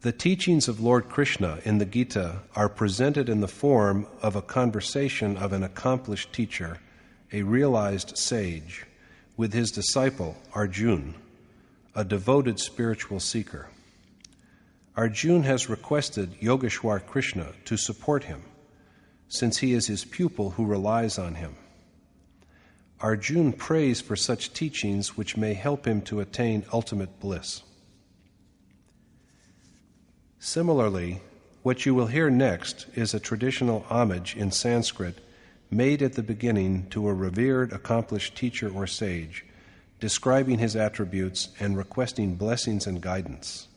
The teachings of Lord Krishna in the Gita are presented in the form of a conversation of an accomplished teacher, a realized sage, with his disciple Arjuna, a devoted spiritual seeker. Arjuna has requested Yogeshwar Krishna to support him, since he is his pupil who relies on him. Arjuna prays for such teachings which may help him to attain ultimate bliss. Similarly, what you will hear next is a traditional homage in Sanskrit made at the beginning to a revered, accomplished teacher or sage, describing his attributes and requesting blessings and guidance,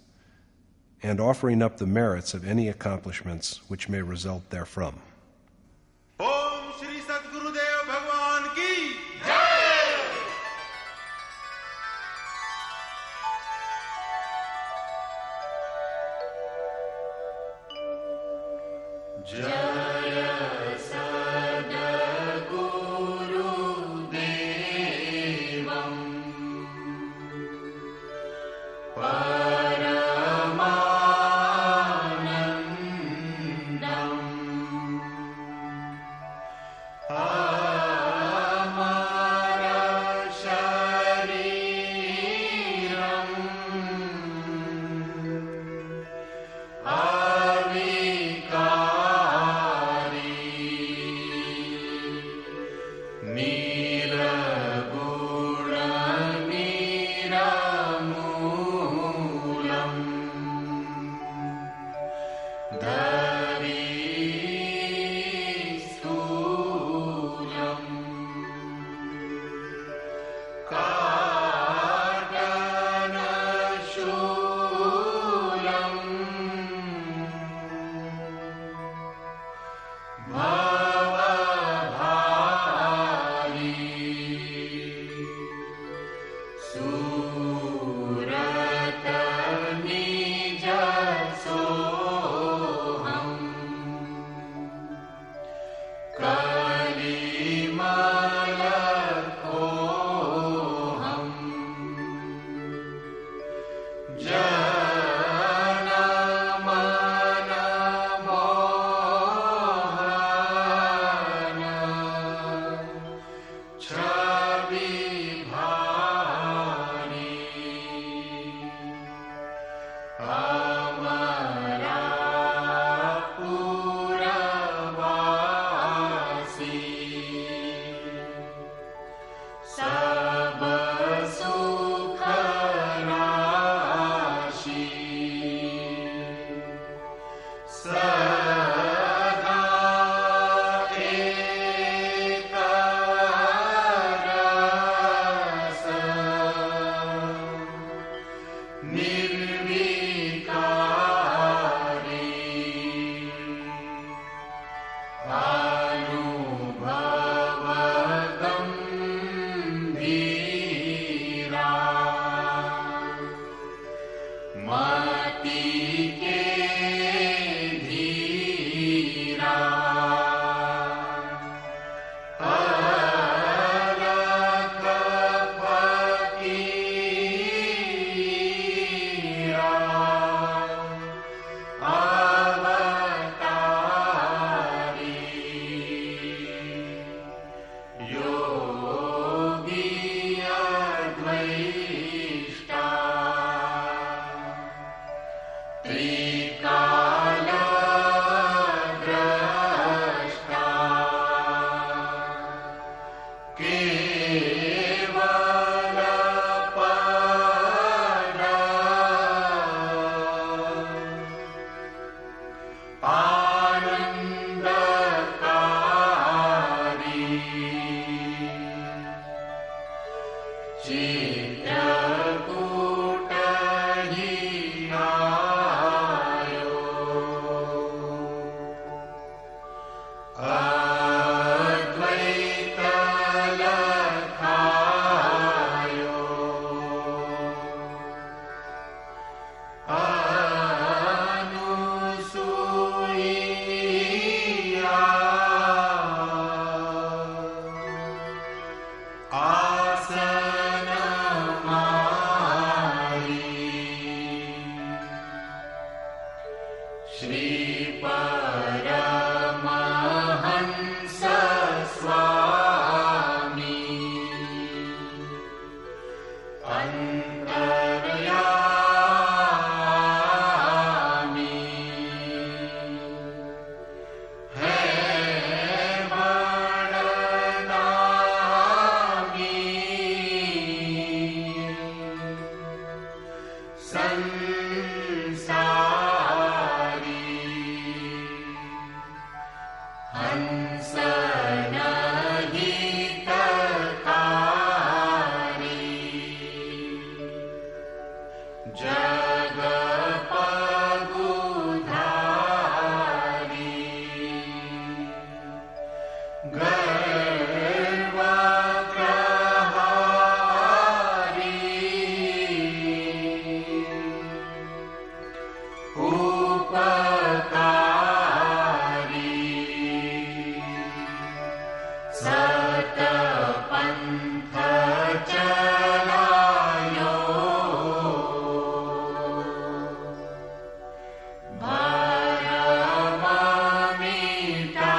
and offering up the merits of any accomplishments which may result therefrom. Om Shri Sadgurudev Bhagwan Ki Jai! Jaya Sadguru Devam Paramanandam Amara Shariram Chitrakuta Shri Paramahansa Swami Antaryami Hai Vadanami Sansari Hansana Gitakari Jagapagudhari Garvagrahari Upakari Satapantha Chalayo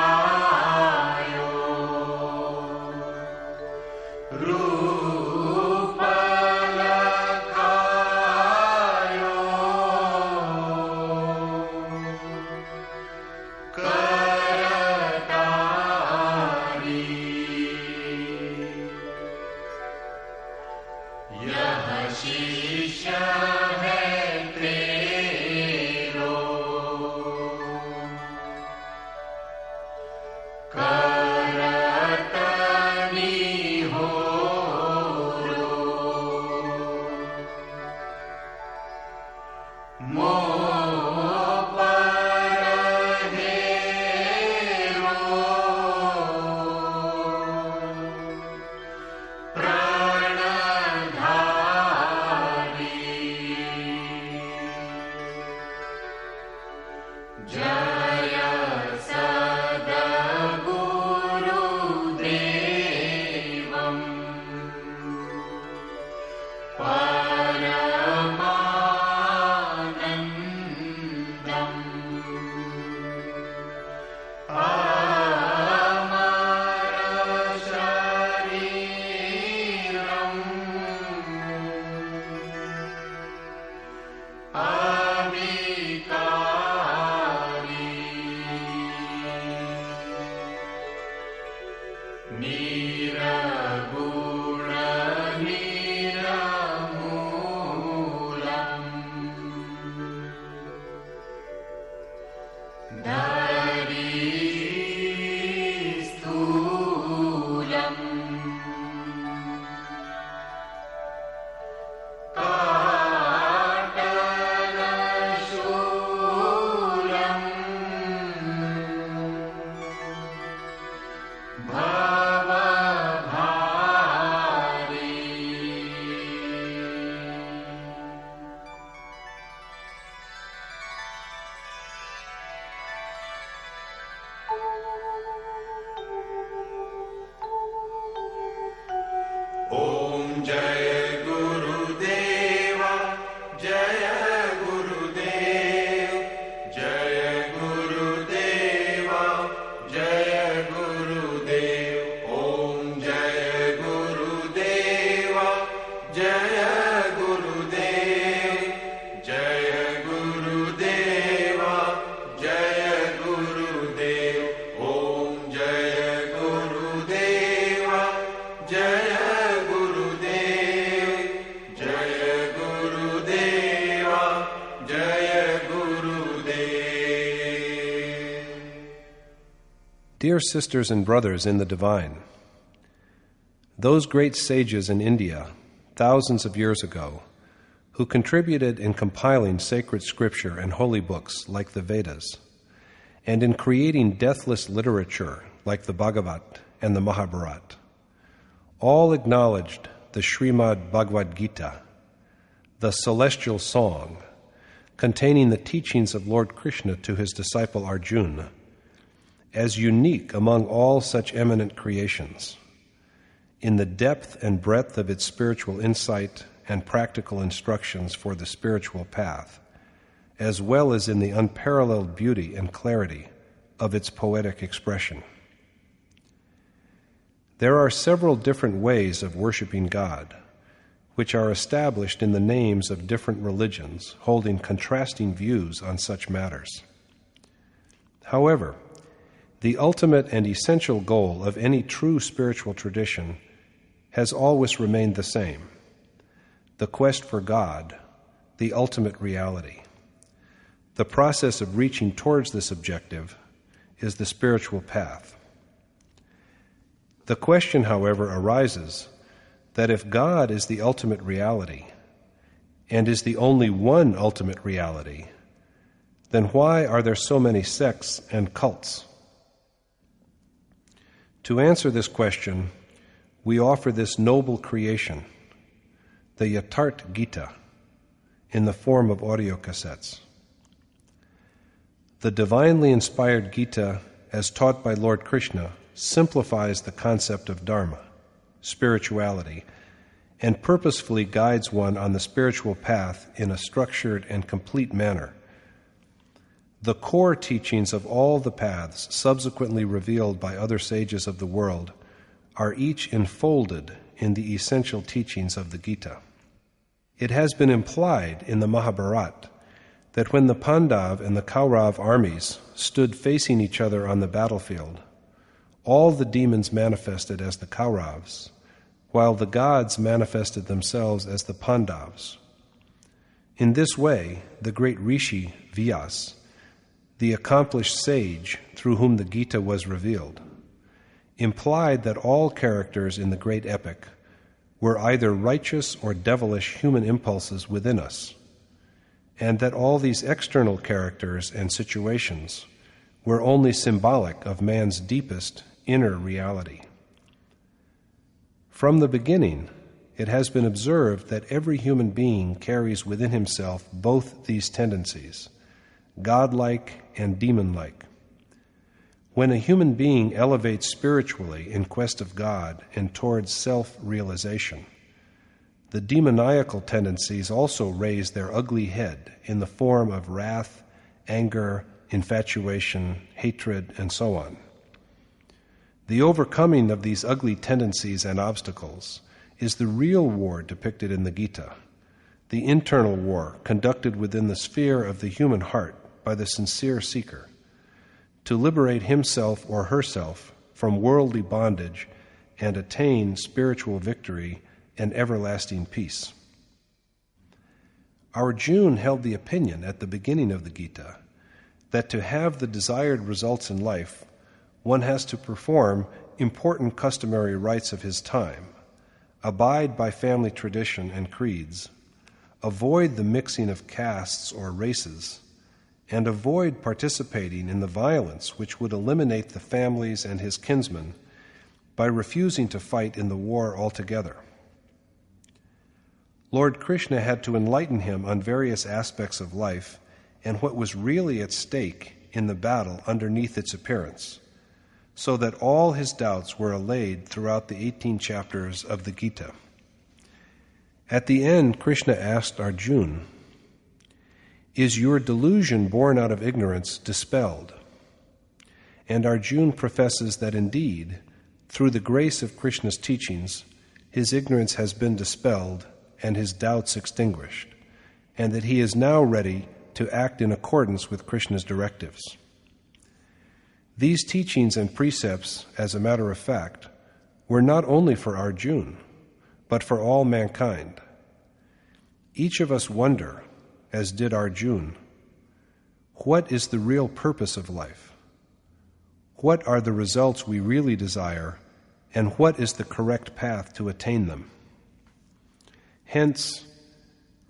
Bharamamitayo Rupalakhayo Karatari यह शिष्य है तेरो करतनी हो मोह पर हेरो प्राणधारी जय सद्गुरुदेवम् परमानन्दम् अमरशरीरम् अविकारी निरगुण निरमूलम् धरी स्थूलम् काटलशूलम् भवभारी ॐ जय गुरुदेव जय गुरुदेव जय गुरुदेव जय गुरुदेव ॐ जय गुरुदेव जय गुरुदेव जय गुरुदेव जय गुरुदेव ॐ जय गुरुदेव जय गुरुदेव जय गुरुदेव जय गुरुदेव. Dear sisters and brothers in the divine, those great sages in India, thousands of years ago, who contributed in compiling sacred scripture and holy books like the Vedas, and in creating deathless literature like the Bhagavat and the Mahabharata, all acknowledged the Sreemad Bhagavat Gita, the celestial song containing the teachings of Lord Krishna to his disciple Arjuna, as unique among all such eminent creations, in the depth and breadth of its spiritual insight and practical instructions for the spiritual path, as well as in the unparalleled beauty and clarity of its poetic expression. There are several different ways of worshiping God, which are established in the names of different religions, holding contrasting views on such matters. However, the ultimate and essential goal of any true spiritual tradition has always remained the same: the quest for God, the ultimate reality. The process of reaching towards this objective is the spiritual path. The question, however, arises that if God is the ultimate reality, and is the only one ultimate reality, then why are there so many sects and cults? To answer this question, we offer this noble creation, the Yadhartha Gita, in the form of audio cassettes. The divinely inspired Gita, as taught by Lord Krishna, simplifies the concept of dharma, spirituality, and purposefully guides one on the spiritual path in a structured and complete manner. The core teachings of all the paths subsequently revealed by other sages of the world are each enfolded in the essential teachings of the Gita. It has been implied in the Mahabharata that when the Pandav and the Kaurav armies stood facing each other on the battlefield, all the demons manifested as the Kauravas, while the gods manifested themselves as the Pandavas. In this way, the great Rishi, Vyas, the accomplished sage through whom the Gita was revealed, implied that all characters in the great epic were either righteous or devilish human impulses within us, and that all these external characters and situations were only symbolic of man's deepest inner reality. From the beginning, it has been observed that every human being carries within himself both these tendencies, godlike and demon-like. When a human being elevates spiritually in quest of God and towards self-realization, the demoniacal tendencies also raise their ugly head in the form of wrath, anger, infatuation, hatred, and so on. The overcoming of these ugly tendencies and obstacles is the real war depicted in the Gita, the internal war conducted within the sphere of the human heart by the sincere seeker, to liberate himself or herself from worldly bondage and attain spiritual victory and everlasting peace. Arjuna held the opinion at the beginning of the Gita that to have the desired results in life, one has to perform important customary rites of his time, abide by family tradition and creeds, avoid the mixing of castes or races, and avoid participating in the violence which would eliminate the families and his kinsmen by refusing to fight in the war altogether. Lord Krishna had to enlighten him on various aspects of life and what was really at stake in the battle underneath its appearance, so that all his doubts were allayed throughout the 18 chapters of the Gita. At the end, Krishna asked Arjuna, "Is your delusion born out of ignorance dispelled?" And Arjuna professes that indeed, through the grace of Krishna's teachings, his ignorance has been dispelled and his doubts extinguished, and that he is now ready to act in accordance with Krishna's directives. These teachings and precepts, as a matter of fact, were not only for Arjuna, but for all mankind. Each of us wonder, as did Arjuna, what is the real purpose of life? What are the results we really desire, and what is the correct path to attain them? Hence,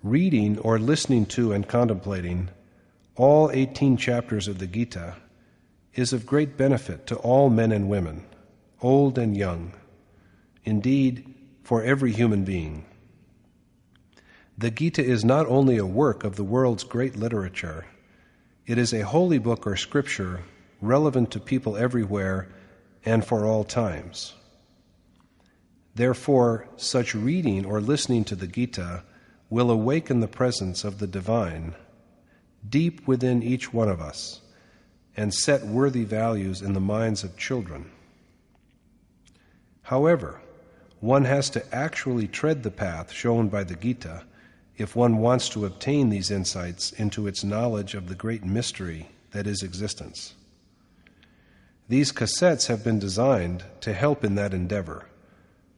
reading or listening to and contemplating all 18 chapters of the Gita is of great benefit to all men and women, old and young, indeed, for every human being. The Gita is not only a work of the world's great literature, it is a holy book or scripture relevant to people everywhere and for all times. Therefore, such reading or listening to the Gita will awaken the presence of the divine deep within each one of us, and set worthy values in the minds of children. However, one has to actually tread the path shown by the Gita if one wants to obtain these insights into its knowledge of the great mystery that is existence. These cassettes have been designed to help in that endeavor,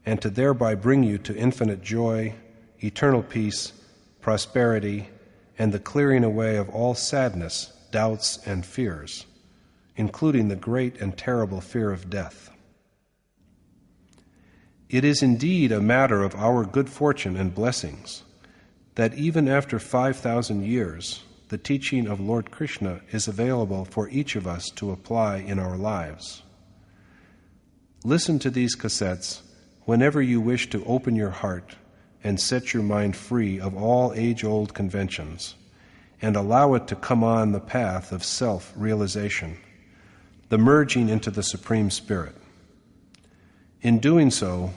and to thereby bring you to infinite joy, eternal peace, prosperity, and the clearing away of all sadness, doubts, and fears, including the great and terrible fear of death. It is indeed a matter of our good fortune and blessings that even after 5,000 years, the teaching of Lord Krishna is available for each of us to apply in our lives. Listen to these cassettes whenever you wish to open your heart and set your mind free of all age-old conventions, and allow it to come on the path of self-realization, the merging into the Supreme Spirit. In doing so,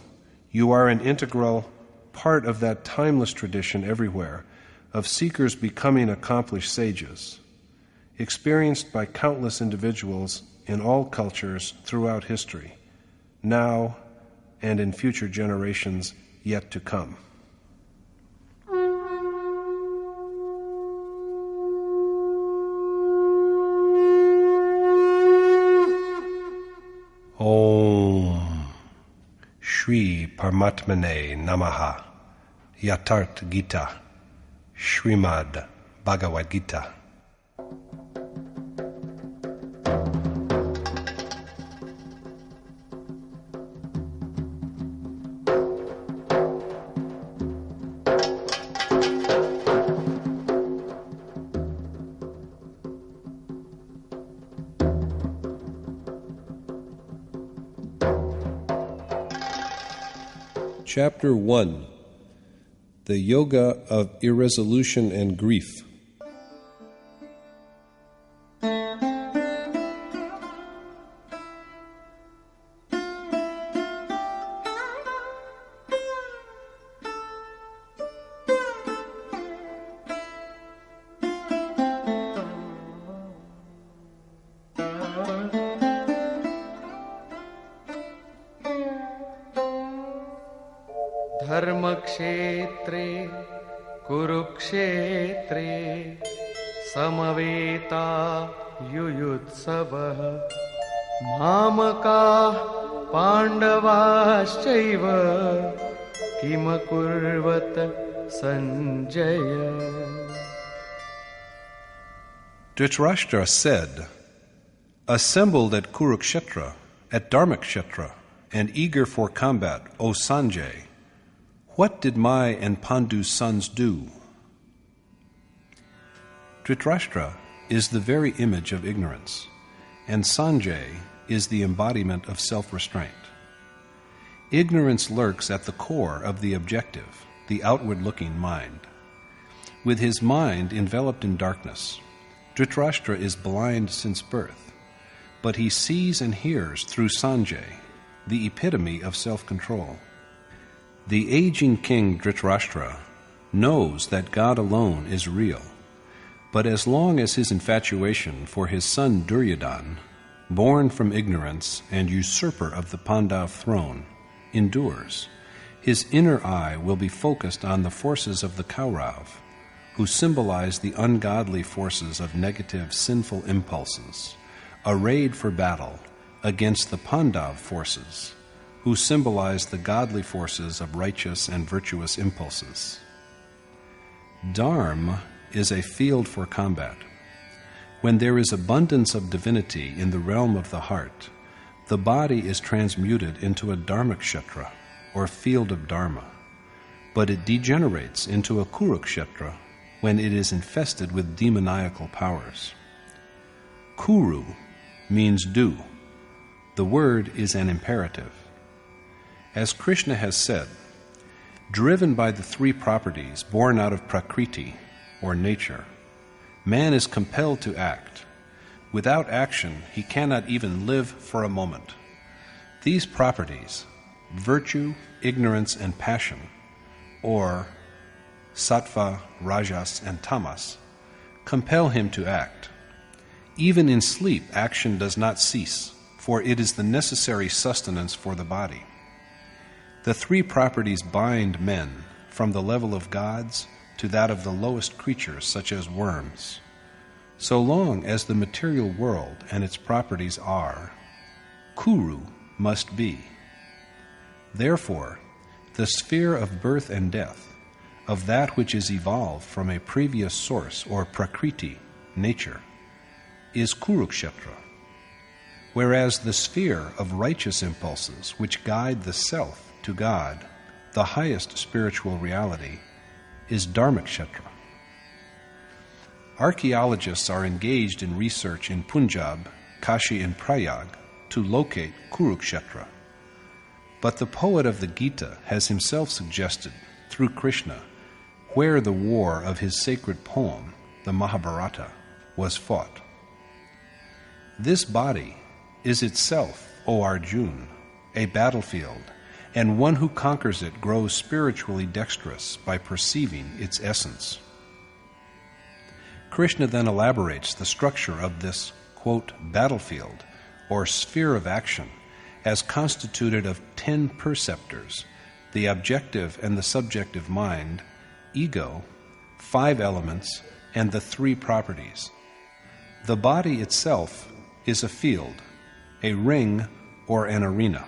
you are an integral part of that timeless tradition everywhere of seekers becoming accomplished sages, experienced by countless individuals in all cultures throughout history, now and in future generations yet to come. Om Shri Paramatmane Namaha. Yadhartha Gita, Sreemad Bhagavat Gita. Chapter 1. The Yoga of Irresolution and Grief. धर्मक्षेत्रे कुरुक्षेत्रे समवेता युयुत्सवः मामकाः पाण्डवाश्चैव किमकुर्वत Sanjaya. Drastra said, "Assembled at Kurukshetra, at Dharmakshetra, and eager for combat, O Sanjay, what did my and Pandu's sons do?" Drastra is the very image of ignorance, and Sanjay is the embodiment of self-restraint. Ignorance lurks at the core of the objective, the outward-looking mind. With his mind enveloped in darkness, Drastra is blind since birth, but he sees and hears through Sanjay, the epitome of self-control. The aging king Drastra knows that God alone is real, but as long as his infatuation for his son Duryodhana, born from ignorance and usurper of the Pandav throne, endures, his inner eye will be focused on the forces of the Kaurav, who symbolize the ungodly forces of negative, sinful impulses, arrayed for battle against the Pandav forces, who symbolize the godly forces of righteous and virtuous impulses. Dharma is a field for combat. When there is abundance of divinity in the realm of the heart, the body is transmuted into a Dharmakshetra, or field of Dharma, but it degenerates into a Kurukshetra when it is infested with demoniacal powers. Kuru means do. The word is an imperative. As Krishna has said, driven by the three properties born out of Prakriti, or nature, man is compelled to act. Without action, he cannot even live for a moment. These properties, virtue, ignorance, and passion, or sattva, rajas, and tamas, compel him to act. Even in sleep, action does not cease, for it is the necessary sustenance for the body. The three properties bind men from the level of gods to that of the lowest creatures, such as worms. So long as the material world and its properties are, Kuru must be. Therefore, the sphere of birth and death, of that which is evolved from a previous source or prakriti, nature, is Kurukshetra, whereas the sphere of righteous impulses which guide the self to God, the highest spiritual reality, is Dharmakshetra. Archaeologists are engaged in research in Punjab, Kashi, and Prayag to locate Kurukshetra. But the poet of the Gita has himself suggested, through Krishna, where the war of his sacred poem, the Mahabharata, was fought. This body is itself, O Arjuna, a battlefield, and one who conquers it grows spiritually dexterous by perceiving its essence. Krishna then elaborates the structure of this, quote, battlefield, or sphere of action, as constituted of 10 perceptors, the objective and the subjective mind, ego, 5 elements, and the 3 properties. The body itself is a field, a ring, or an arena.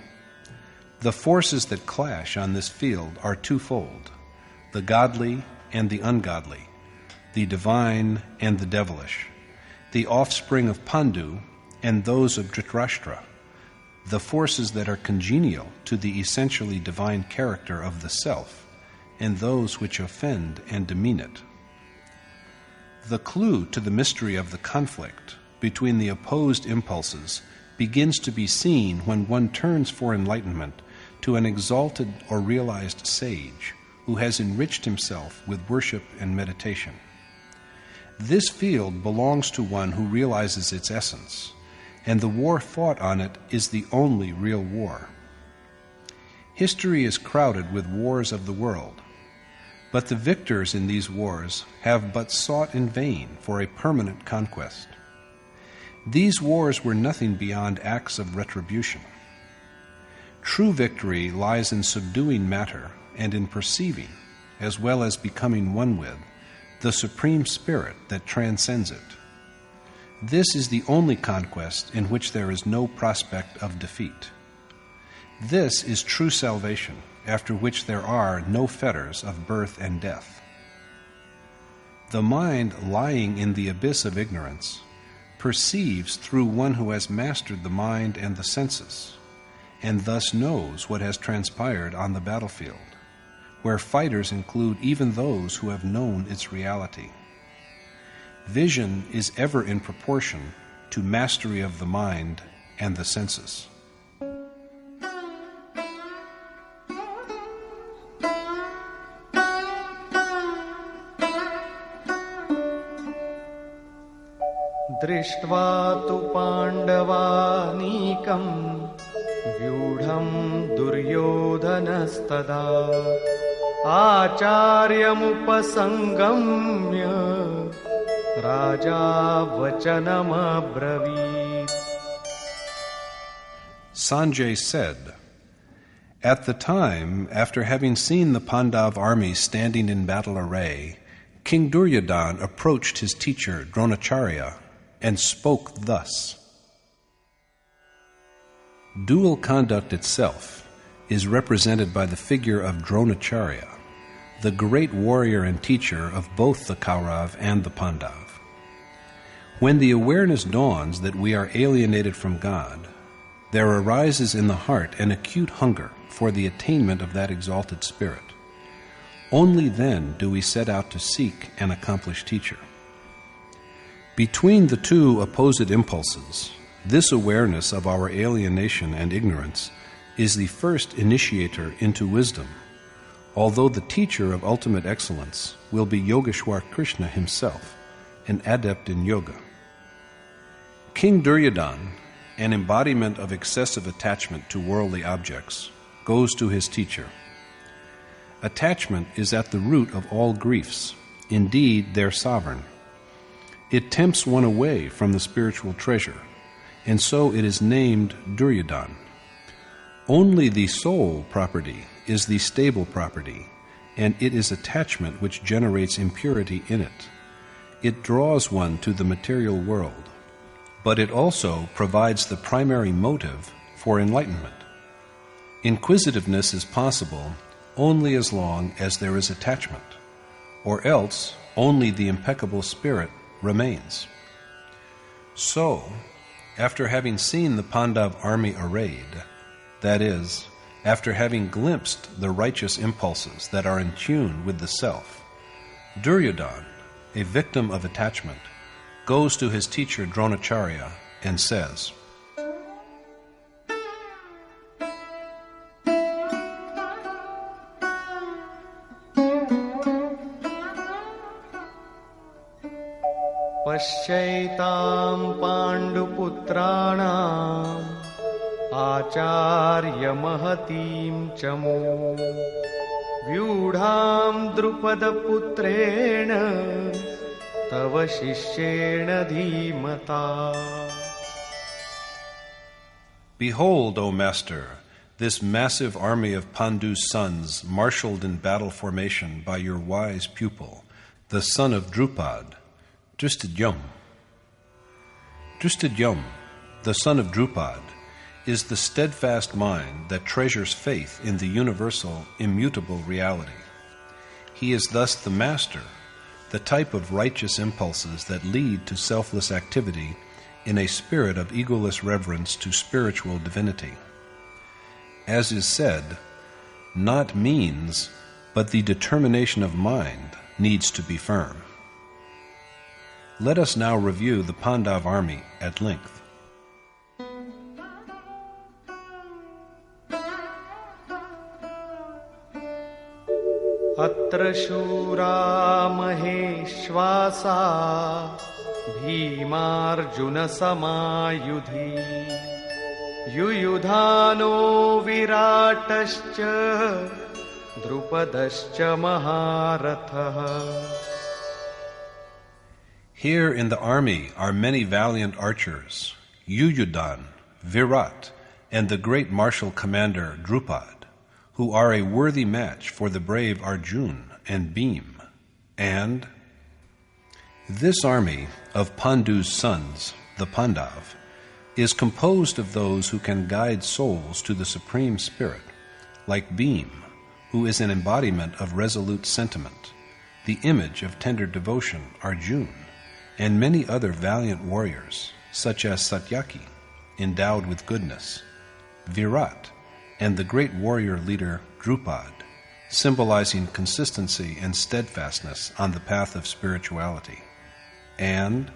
The forces that clash on this field are twofold, the godly and the ungodly, the divine and the devilish, the offspring of Pandu and those of Drastra, the forces that are congenial to the essentially divine character of the self, and those which offend and demean it. The clue to the mystery of the conflict between the opposed impulses begins to be seen when one turns for enlightenment to an exalted or realized sage who has enriched himself with worship and meditation. This field belongs to one who realizes its essence, and the war fought on it is the only real war. History is crowded with wars of the world, but the victors in these wars have but sought in vain for a permanent conquest. These wars were nothing beyond acts of retribution. True victory lies in subduing matter and in perceiving, as well as becoming one with, the Supreme Spirit that transcends it. This is the only conquest in which there is no prospect of defeat. This is true salvation, after which there are no fetters of birth and death. The mind lying in the abyss of ignorance perceives through one who has mastered the mind and the senses, and thus knows what has transpired on the battlefield, where fighters include even those who have known its reality. Vision is ever in proportion to mastery of the mind and the senses. दृष्ट्वा तु पाण्डवानीकं व्यूढं दुर्योधनस्तदा आचार्यमुपसंगम्य राजा वचनमब्रवीत्. Sanjay said, "At the time, after having seen the Pandav army standing in battle array, King Duryodhana approached his teacher Dronacharya and spoke thus." Dual conduct itself is represented by the figure of Dronacharya, the great warrior and teacher of both the Kaurav and the Pandav. When the awareness dawns that we are alienated from God, there arises in the heart an acute hunger for the attainment of that exalted spirit. Only then do we set out to seek an accomplished teacher. Between the two opposite impulses, this awareness of our alienation and ignorance is the first initiator into wisdom, although the teacher of ultimate excellence will be Yogeshwar Krishna himself, an adept in yoga. King Duryodhana, an embodiment of excessive attachment to worldly objects, goes to his teacher. Attachment is at the root of all griefs, indeed their sovereign. It tempts one away from the spiritual treasure, and so it is named Duryodhana. Only the soul property is the stable property, and it is attachment which generates impurity in it. It draws one to the material world, but it also provides the primary motive for enlightenment. Inquisitiveness is possible only as long as there is attachment, or else only the impeccable spirit remains. So, after having seen the Pandav army arrayed, that is, after having glimpsed the righteous impulses that are in tune with the self, Duryodhana, a victim of attachment, goes to his teacher Dronacharya and says, Pasyaitam Panduputrāṇāṃ Acārya Mahatīṃ Chamu Vyūಢāṃ Drupada-putrena Tava Shishyena Dhīmata. Behold, O Master, this massive army of Pandu's sons, marshaled in battle formation by your wise pupil, the son of Drupad, Drishtadyum. Drishtadyum, the son of Drupad, is the steadfast mind that treasures faith in the universal, immutable reality. He is thus the master, the type of righteous impulses that lead to selfless activity in a spirit of egoless reverence to spiritual divinity. As is said, not means, but the determination of mind needs to be firm. Let us now review the Pandav army at length. Atra shura maheshvasa Bhimarjuna samayudhi Yuyudhano viratascha Drupadascha maharatha. Here in the army are many valiant archers, Yuyudhan, Virat, and the great martial commander Drupad, who are a worthy match for the brave Arjuna and Bhim. And this army of Pandu's sons, the Pandav, is composed of those who can guide souls to the Supreme Spirit, like Bhim, who is an embodiment of resolute sentiment, the image of tender devotion, Arjuna, and many other valiant warriors, such as Satyaki, endowed with goodness, Virat, and the great warrior leader Drupad, symbolizing consistency and steadfastness on the path of spirituality, and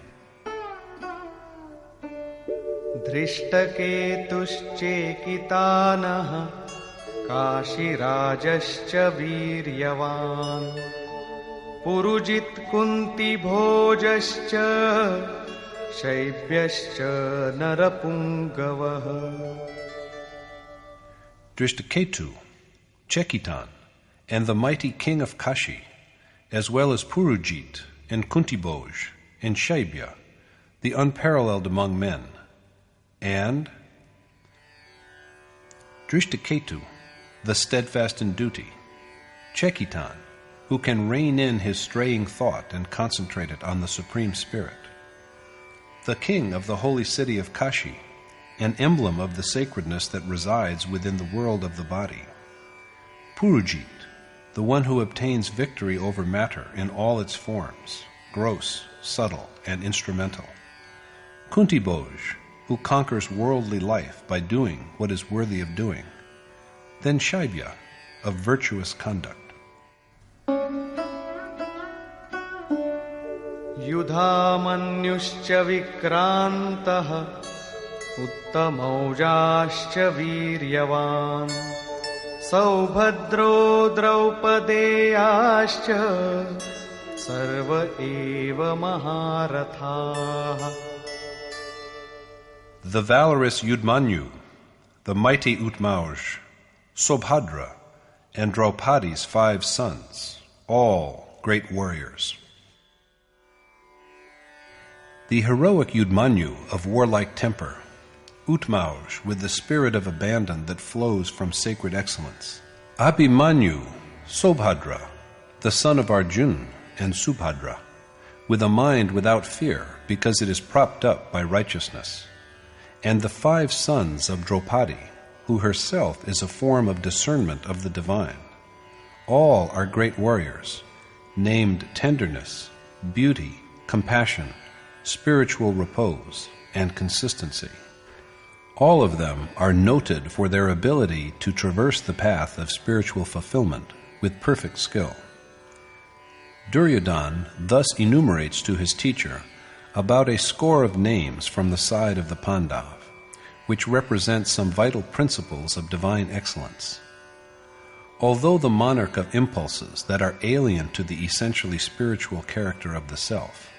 Drishtaketushchekitanaha Kashirajascha Viryavan Purujit Kunti Bhojascha Shaibhyascha Narapungavaha. Drishtaketu, Chekitan, and the mighty king of Kashi, as well as Purujit and Kuntibhoj and Shaibhya, the unparalleled among men, and Drishtaketu, the steadfast in duty, Chekitan, who can rein in his straying thought and concentrate it on the Supreme Spirit, the king of the holy city of Kashi, an emblem of the sacredness that resides within the world of the body, Purujit, the one who obtains victory over matter in all its forms, gross, subtle, and instrumental, Kuntibhoj, who conquers worldly life by doing what is worthy of doing, then Shaibhya, of virtuous conduct. Yudhamanyuscha vikrantaha Uttamaujascha viryavan Saubhadro Draupadeyascha Sarva eva maharathaha. The valorous Yudmanyu, the mighty Utmauj, Sobhadra, and Draupadi's 5 sons, all great warriors. The heroic Yudmanyu of warlike temper, Utmauj with the spirit of abandon that flows from sacred excellence, Abhimanyu, Sobhadra, the son of Arjuna and Subhadra, with a mind without fear because it is propped up by righteousness, and the 5 sons of Draupadi, who herself is a form of discernment of the divine. All are great warriors, named tenderness, beauty, compassion, spiritual repose, and consistency. All of them are noted for their ability to traverse the path of spiritual fulfillment with perfect skill. Duryodhana thus enumerates to his teacher about a score of names from the side of the Pandav, which represent some vital principles of divine excellence. Although the monarch of impulses that are alien to the essentially spiritual character of the self,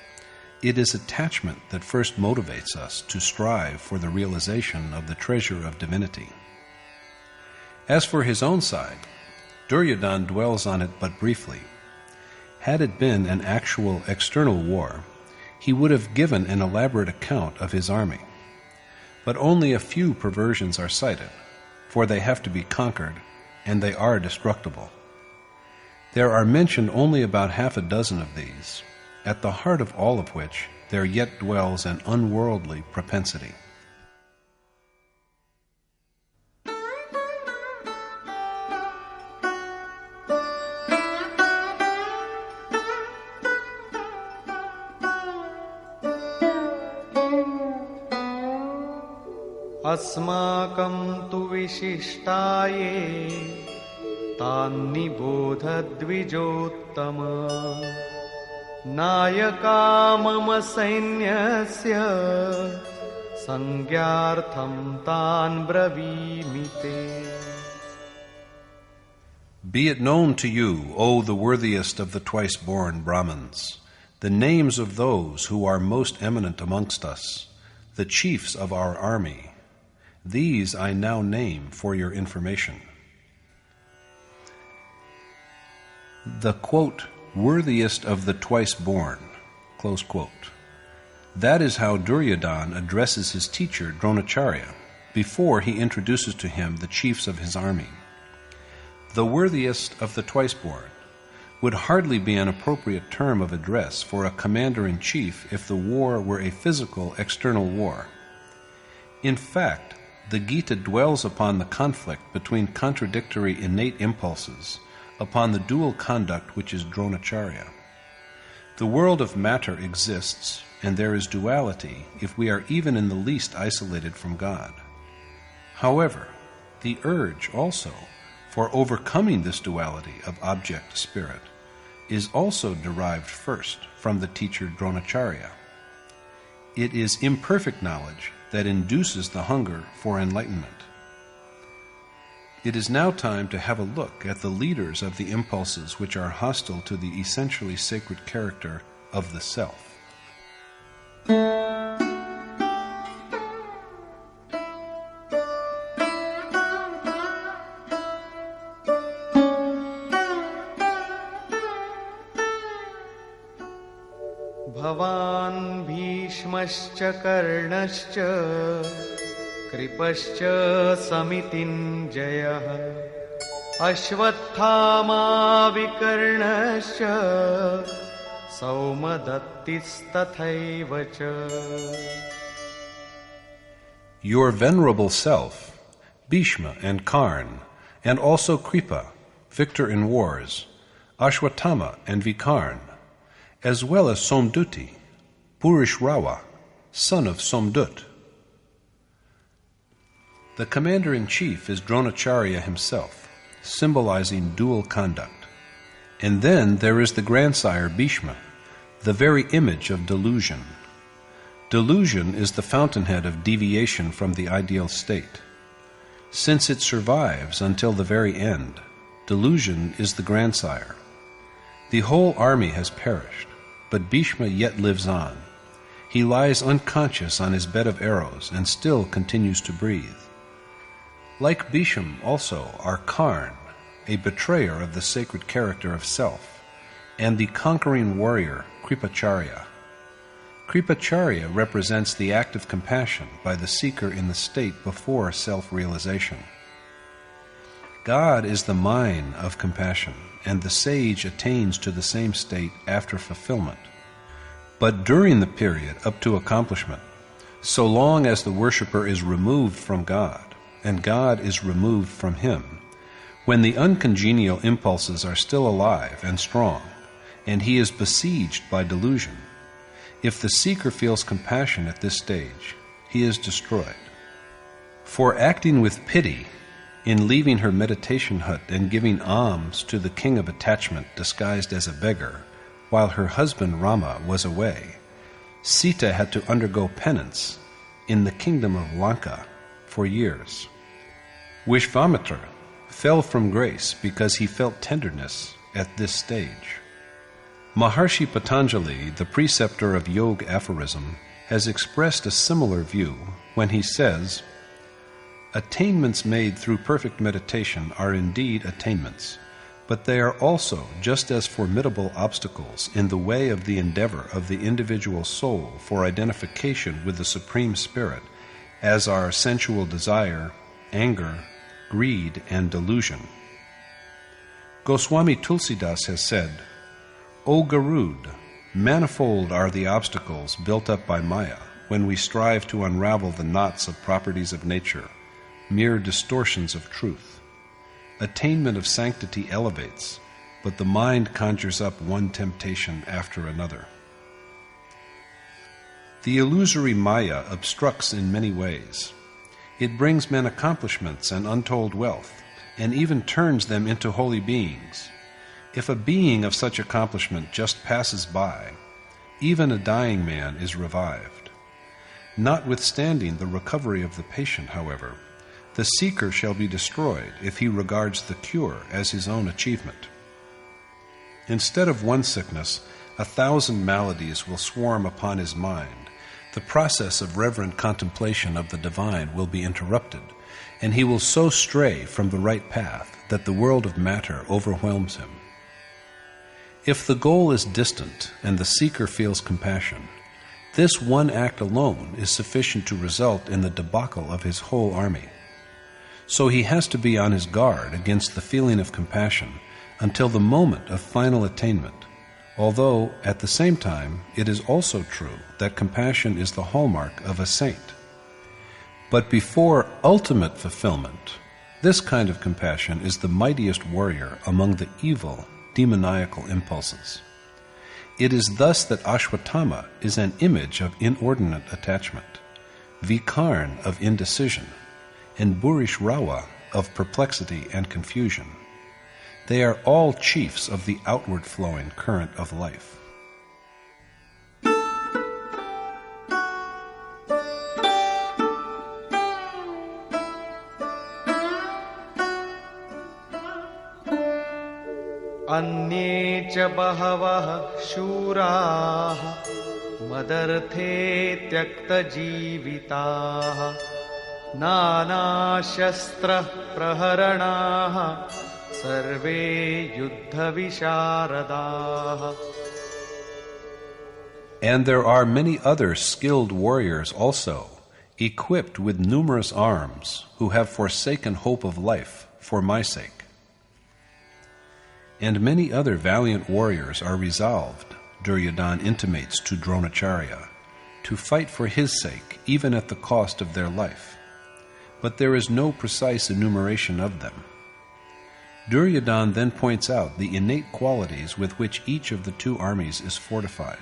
it is attachment that first motivates us to strive for the realization of the treasure of divinity. As for his own side, Duryodhana dwells on it but briefly. Had it been an actual external war, he would have given an elaborate account of his army. But only a few perversions are cited, for they have to be conquered, and they are destructible. There are mentioned only about 6 of these, at the heart of all of which there yet dwells an unworldly propensity. अस्माकं तु विशिष्टाये तान्निबोध द्विजोत्तम नायका मम सैन्यस्य संज्ञार्थं तान् ब्रवीमि ते. Be it known to you, O the worthiest of the twice-born Brahmins, the names of those who are most eminent amongst us, the chiefs of our army. These I now name for your information. The, quote, worthiest of the twice-born, close quote. That is how Duryodhana addresses his teacher Dronacharya before he introduces to him the chiefs of his army. The worthiest of the twice-born would hardly be an appropriate term of address for a commander-in-chief if the war were a physical external war. In fact, the Gita dwells upon the conflict between contradictory innate impulses, upon the dual conduct which is Dronacharya. The world of matter exists, and there is duality if we are even in the least isolated from God. However, the urge also for overcoming this duality of object-spirit is also derived first from the teacher Dronacharya. It is imperfect knowledge that induces the hunger for enlightenment. It is now time to have a look at the leaders of the impulses which are hostile to the essentially sacred character of the self. भवान् भीष्मश्च कर्णश्च कृपश्च समितिञ्जयः अश्वत्थामा विकर्णश्च सौमदत्तिस्तथैव च. Your venerable self, Bhishma and Karna, and also Kripa, victor in wars, Ashwatthama and Vikarna, as well as Somduti, Purishrawa, son of Somdut. The commander-in-chief is Dronacharya himself, symbolizing dual conduct. And then there is the grandsire Bhishma, the very image of delusion. Delusion is the fountainhead of deviation from the ideal state. Since it survives until the very end, delusion is the grandsire. The whole army has perished, but Bhishma yet lives on. He lies unconscious on his bed of arrows and still continues to breathe. Like Bhishma also are Karna, a betrayer of the sacred character of self, and the conquering warrior Kripacharya. Kripacharya represents the act of compassion by the seeker in the state before self-realization. God is the mine of compassion, and the sage attains to the same state after fulfillment. But during the period up to accomplishment, so long as the worshipper is removed from God, and God is removed from him, when the uncongenial impulses are still alive and strong, and he is besieged by delusion, if the seeker feels compassion at this stage, he is destroyed. For acting with pity, in leaving her meditation hut and giving alms to the king of attachment disguised as a beggar, while her husband Rama was away, Sita had to undergo penance in the kingdom of Lanka for years. Vishvamitra fell from grace because he felt tenderness at this stage. Maharshi Patanjali, the preceptor of Yoga aphorism, has expressed a similar view when he says, "Attainments made through perfect meditation are indeed attainments, but they are also just as formidable obstacles in the way of the endeavor of the individual soul for identification with the Supreme Spirit as are sensual desire, anger, greed, and delusion." Goswami Tulsidas has said, "O Garud, manifold are the obstacles built up by Maya when we strive to unravel the knots of properties of nature, mere distortions of truth. Attainment of sanctity elevates, but the mind conjures up one temptation after another." The illusory Maya obstructs in many ways. It brings men accomplishments and untold wealth, and even turns them into holy beings. If a being of such accomplishment just passes by, even a dying man is revived. Notwithstanding the recovery of the patient, however, the seeker shall be destroyed if he regards the cure as his own achievement. Instead of one sickness, 1,000 maladies will swarm upon his mind. The process of reverent contemplation of the divine will be interrupted, and he will so stray from the right path that the world of matter overwhelms him. If the goal is distant and the seeker feels compassion, this one act alone is sufficient to result in the debacle of his whole army. So he has to be on his guard against the feeling of compassion until the moment of final attainment, although at the same time it is also true that compassion is the hallmark of a saint. But before ultimate fulfillment, this kind of compassion is the mightiest warrior among the evil, demoniacal impulses. It is thus that Ashwatthama is an image of inordinate attachment, Vikarn of indecision, and Burishrawa of perplexity and confusion. They are all chiefs of the outward flowing current of life. अन्ये च बहवः शूराः मदर्थे त्यक्तजीविताः नानाशस्त्रः प्रहरणाः सर्वे युद्धविशारदाः. And there are many other skilled warriors also, equipped with numerous arms, who have forsaken hope of life for my sake. And many other valiant warriors are resolved, Duryodhana intimates to Dronacharya, to fight for his sake, even at the cost of their life. But there is no precise enumeration of them. Duryodhana then points out the innate qualities with which each of the two armies is fortified.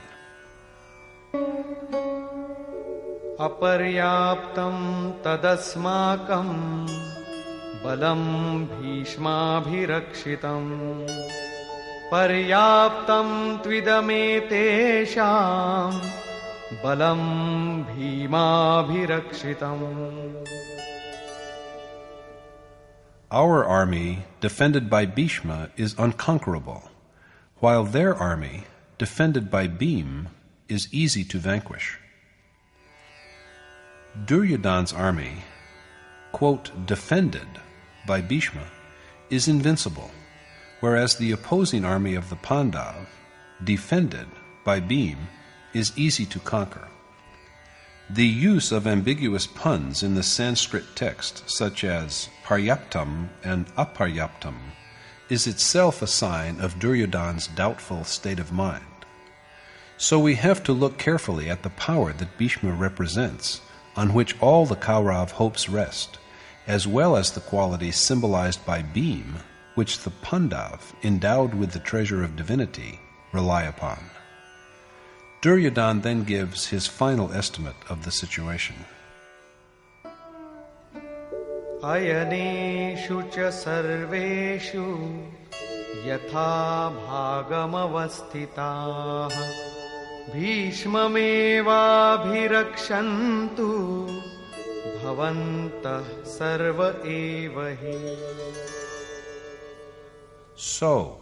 Aparyaptam tadasmakam balam bhishmabhirakshitam paryaptam tvidametesham balam bhimabhirakshitam. Our army, defended by Bhishma, is unconquerable, while their army, defended by Bhim, is easy to vanquish. Duryodhana's army, quote, defended by Bhishma, is invincible, whereas the opposing army of the Pandav, defended by Bhim, is easy to conquer. The use of ambiguous puns in the Sanskrit text, such as paryaptam and aparyaptam, is itself a sign of Duryodhana's doubtful state of mind. So we have to look carefully at the power that Bhishma represents, on which all the Kaurav hopes rest, as well as the qualities symbolized by Bhim, which the Pandav, endowed with the treasure of divinity, rely upon. Duryodhana then gives his final estimate of the situation. Ayaneshu cha sarveshu yatha bhagamavastitaah bhishmamevabhirakshantu bhavantah sarva evahi. So,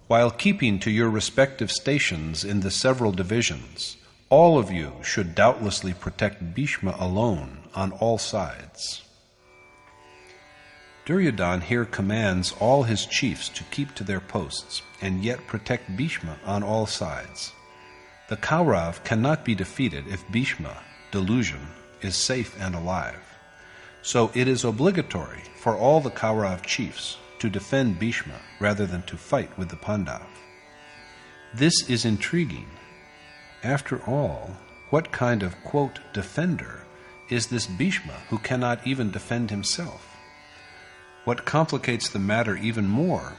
while keeping to your respective stations in the several divisions, all of you should doubtlessly protect Bhishma alone on all sides. Duryodhana here commands all his chiefs to keep to their posts and yet protect Bhishma on all sides. The Kaurav cannot be defeated if Bhishma, delusion, is safe and alive. So it is obligatory for all the Kaurav chiefs to defend Bhishma rather than to fight with the Pandav. This is intriguing. After all, what kind of, quote, defender is this Bhishma who cannot even defend himself? What complicates the matter even more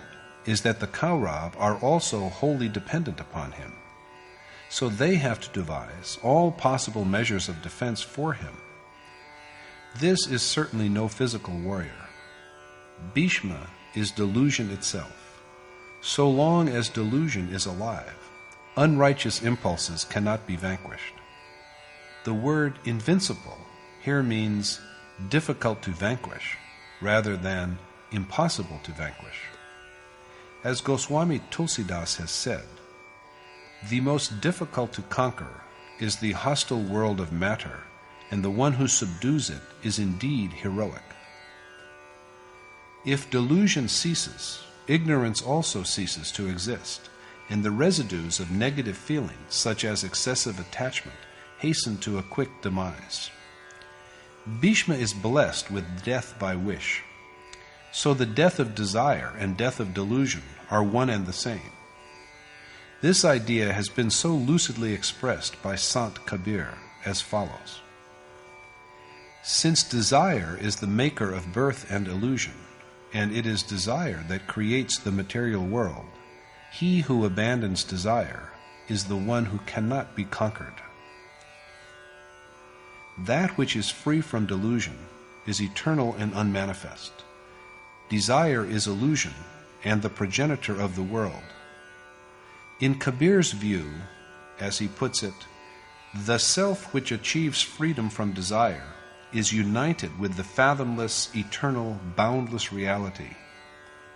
is that the Kaurav are also wholly dependent upon him. So they have to devise all possible measures of defense for him. This is certainly no physical warrior. Bhishma is delusion itself. So long as delusion is alive, unrighteous impulses cannot be vanquished. The word invincible here means difficult to vanquish rather than impossible to vanquish. As Goswami Tulsidas has said, the most difficult to conquer is the hostile world of matter, and the one who subdues it is indeed heroic. If delusion ceases, ignorance also ceases to exist, and the residues of negative feelings, such as excessive attachment, hasten to a quick demise. Bhishma is blessed with death by wish. So the death of desire and death of delusion are one and the same. This idea has been so lucidly expressed by Sant Kabir as follows. Since desire is the maker of birth and illusion, and it is desire that creates the material world, he who abandons desire is the one who cannot be conquered. That which is free from delusion is eternal and unmanifest. Desire is illusion and the progenitor of the world. In Kabir's view, as he puts it, the self which achieves freedom from desire is united with the fathomless, eternal, boundless reality.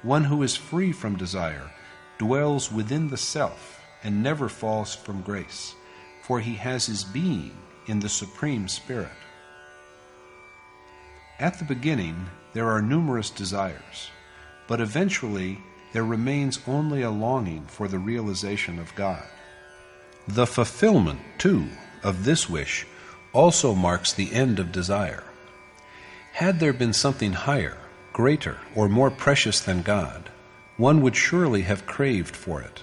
One who is free from desire dwells within the self and never falls from grace, for he has his being in the Supreme Spirit. At the beginning, there are numerous desires, but eventually there remains only a longing for the realization of God. The fulfillment, too, of this wish also marks the end of desire. Had there been something higher, greater, or more precious than God, one would surely have craved for it.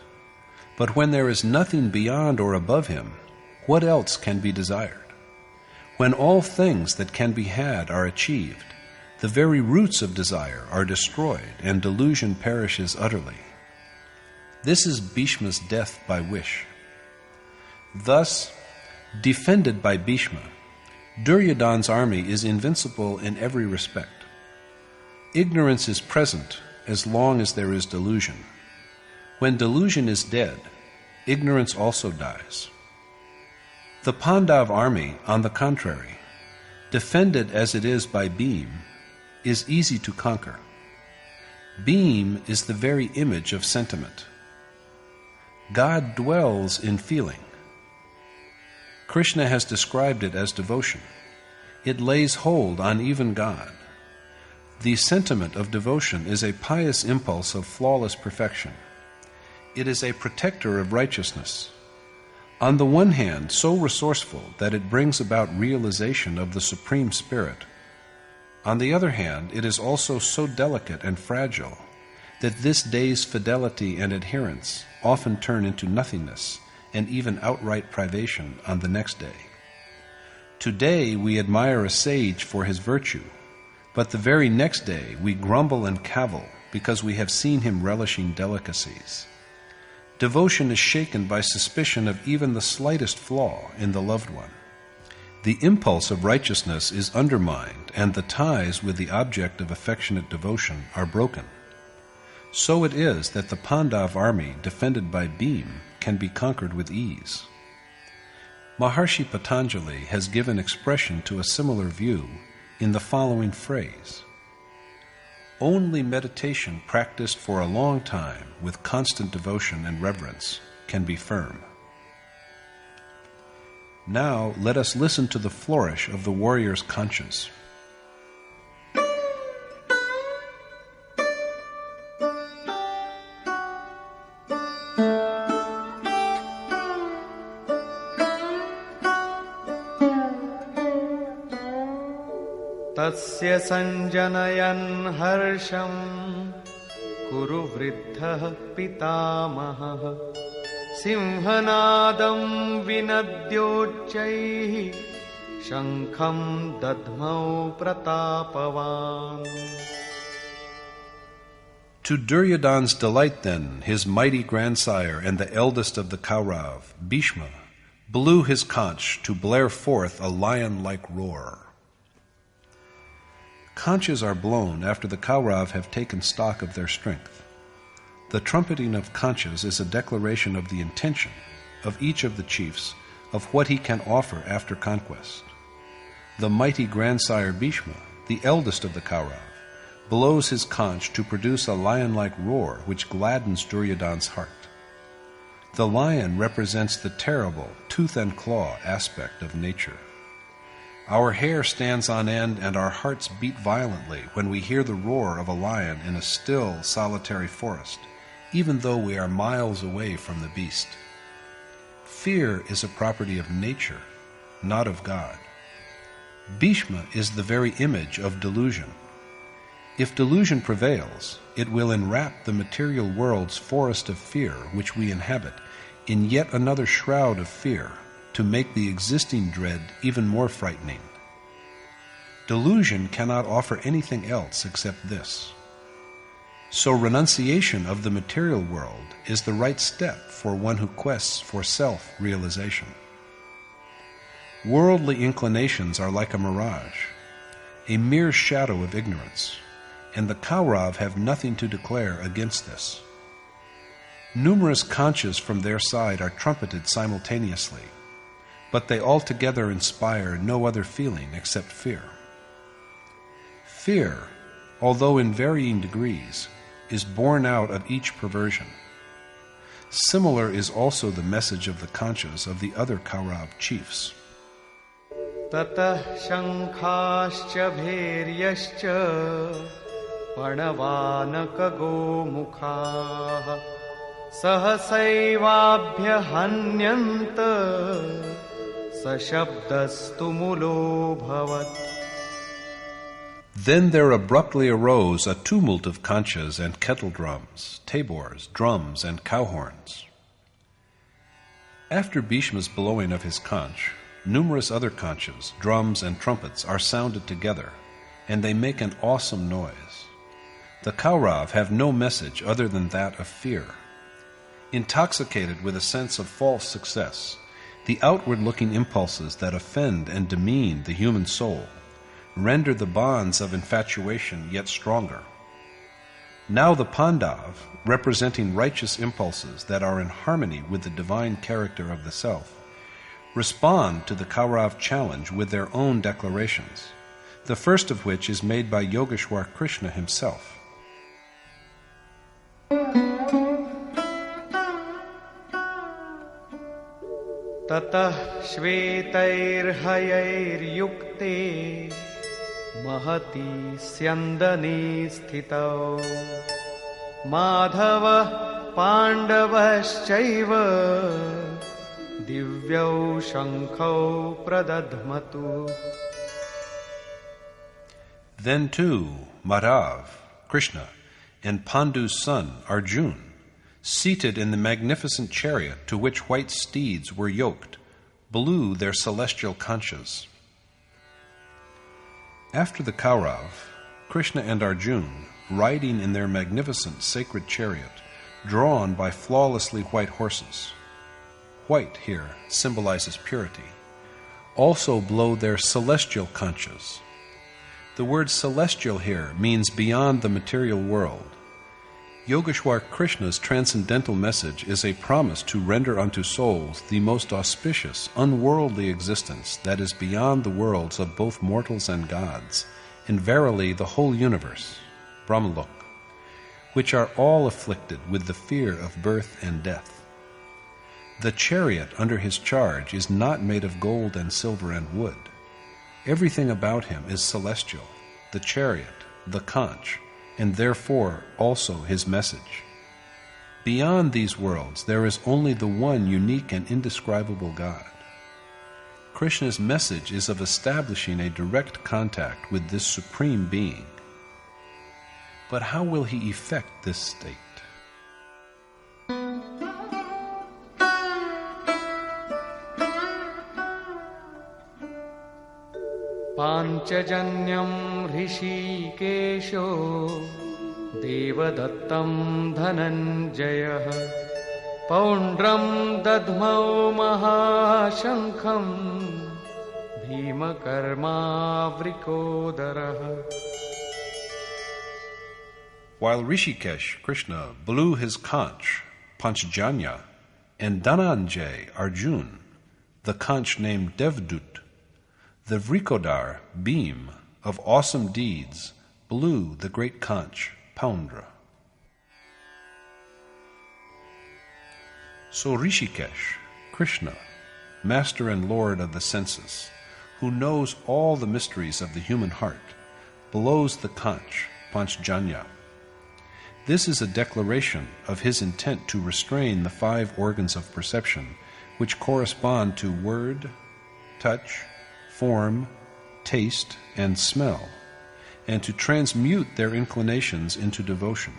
But when there is nothing beyond or above him, what else can be desired? When all things that can be had are achieved, the very roots of desire are destroyed and delusion perishes utterly. This is Bhishma's death by wish. Thus, defended by Bhishma, Duryodhana's army is invincible in every respect. Ignorance is present as long as there is delusion. When delusion is dead, ignorance also dies. The Pandav army, on the contrary, defended as it is by Bhim, is easy to conquer. Bhim is the very image of sentiment. God dwells in feeling. Krishna has described it as devotion. It lays hold on even God. The sentiment of devotion is a pious impulse of flawless perfection. It is a protector of righteousness. On the one hand, so resourceful that it brings about realization of the Supreme Spirit. On the other hand, it is also so delicate and fragile that this day's fidelity and adherence often turn into nothingness and even outright privation on the next day. Today we admire a sage for his virtue, but the very next day we grumble and cavil because we have seen him relishing delicacies. Devotion is shaken by suspicion of even the slightest flaw in the loved one. The impulse of righteousness is undermined, and the ties with the object of affectionate devotion are broken. So it is that the Pandav army defended by Bhima can be conquered with ease. Maharshi Patanjali has given expression to a similar view in the following phrase: "Only meditation practiced for a long time with constant devotion and reverence can be firm." Now let us listen to the flourish of the warrior's conches. तस्य संजनयन् हर्षं कुरु वृद्धः पितामहः सिंहनादं विनद्योच्चैः शङ्खं दध्मौ प्रतापवान्. To Duryodhana's delight then, his mighty grandsire and the eldest of the Kaurav, Bhishma, blew his conch to blare forth a lion-like roar. Conches are blown after the Kaurav have taken stock of their strength. The trumpeting of conches is a declaration of the intention of each of the chiefs of what he can offer after conquest. The mighty grandsire Bhishma, the eldest of the Kaurav, blows his conch to produce a lion-like roar which gladdens Duryodhana's heart. The lion represents the terrible tooth and claw aspect of nature. Our hair stands on end and our hearts beat violently when we hear the roar of a lion in a still, solitary forest, even though we are miles away from the beast. Fear is a property of nature, not of God. Bhishma is the very image of delusion. If delusion prevails, it will enwrap the material world's forest of fear which we inhabit in yet another shroud of fear, to make the existing dread even more frightening. Delusion cannot offer anything else except this. So renunciation of the material world is the right step for one who quests for self-realization. Worldly inclinations are like a mirage, a mere shadow of ignorance, and the Kaurav have nothing to declare against this. Numerous conches from their side are trumpeted simultaneously, but they altogether inspire no other feeling except fear. Fear, although in varying degrees, is born out of each perversion. Similar is also the message of the conches of the other Kaurav chiefs. Tatah shankhaschcha bhairyascha panavanaka gomukhaah sahasaivaabhya hanyanta sashabdastu mulo bhavat. Then there abruptly arose a tumult of conches and kettle drums, tabors, drums, and cow horns. After Bhishma's blowing of his conch, numerous other conches, drums, and trumpets are sounded together, and they make an awesome noise. The Kaurav have no message other than that of fear. Intoxicated with a sense of false success, the outward-looking impulses that offend and demean the human soul render the bonds of infatuation yet stronger. Now the Pandav, representing righteous impulses that are in harmony with the divine character of the self, respond to the Kaurav challenge with their own declarations, the first of which is made by Yogeshwar Krishna himself. Tatah shvetairhayair-yukte mahati syandane sthitau madhava pandavaschaiva दिव्यौ शङ्खौ प्रदध्मतु. Then too, Madhav, Krishna, and Pandu's son, Arjuna, seated in the magnificent chariot to which white steeds were yoked, blew their celestial conchas. After the Kaurav, Krishna and Arjuna, riding in their magnificent sacred chariot, drawn by flawlessly white horses — white here symbolizes purity — also blow their celestial conchas. The word celestial here means beyond the material world. Yogeshwar Krishna's transcendental message is a promise to render unto souls the most auspicious, unworldly existence that is beyond the worlds of both mortals and gods, and verily the whole universe, Brahmalok, which are all afflicted with the fear of birth and death. The chariot under his charge is not made of gold and silver and wood. Everything about him is celestial, the chariot, the conch, and therefore also his message. Beyond these worlds there is only the one unique and indescribable God. Krishna's message is of establishing a direct contact with this supreme being. But how will he effect this state? पाञ्चजन्यं ऋषिकेशो देवदत्तं Dhananjay पौण्ड्रं दध्मौ महाशङ्खं भीमकर्मावृकोदरः. While Rishikesh, Krishna, blew his conch, Panchjanya, and Dhananjay, Arjuna, the conch named Devdut, the Vrikodar, Bhim, of awesome deeds, blew the great conch, Poundra. So Rishikesh, Krishna, master and lord of the senses, who knows all the mysteries of the human heart, blows the conch, Panchjanya. This is a declaration of his intent to restrain the 5 organs of perception, which correspond to word, touch, form, taste, and smell, and to transmute their inclinations into devotion.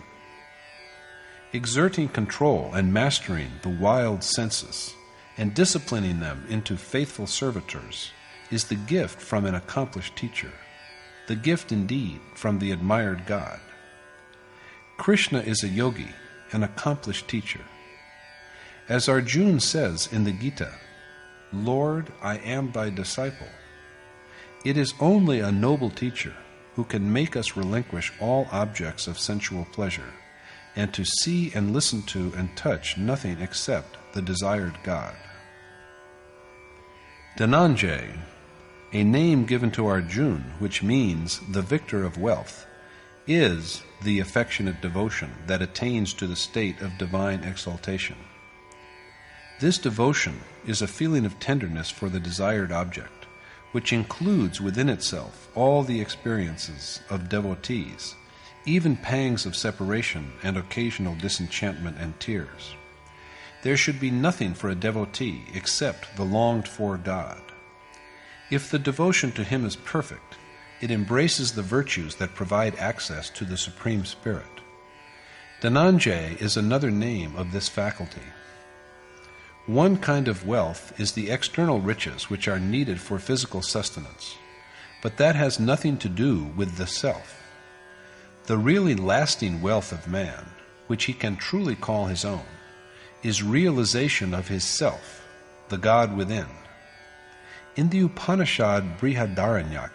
Exerting control and mastering the wild senses, and disciplining them into faithful servitors, is the gift from an accomplished teacher, the gift indeed from the admired God. Krishna is a yogi, an accomplished teacher. As Arjuna says in the Gita, "Lord, I am thy disciple." It is only a noble teacher who can make us relinquish all objects of sensual pleasure, and to see and listen to and touch nothing except the desired God. Dhananjay, a name given to Arjuna which means the victor of wealth, is the affectionate devotion that attains to the state of divine exaltation. This devotion is a feeling of tenderness for the desired object, which includes within itself all the experiences of devotees, even pangs of separation and occasional disenchantment and tears. There should be nothing for a devotee except the longed-for God. If the devotion to him is perfect, it embraces the virtues that provide access to the Supreme Spirit. Dhananjay is another name of this faculty. One kind of wealth is the external riches which are needed for physical sustenance, but that has nothing to do with the self. The really lasting wealth of man, which he can truly call his own, is realization of his self, the God within. In the Upanishad Brihadaranyaka,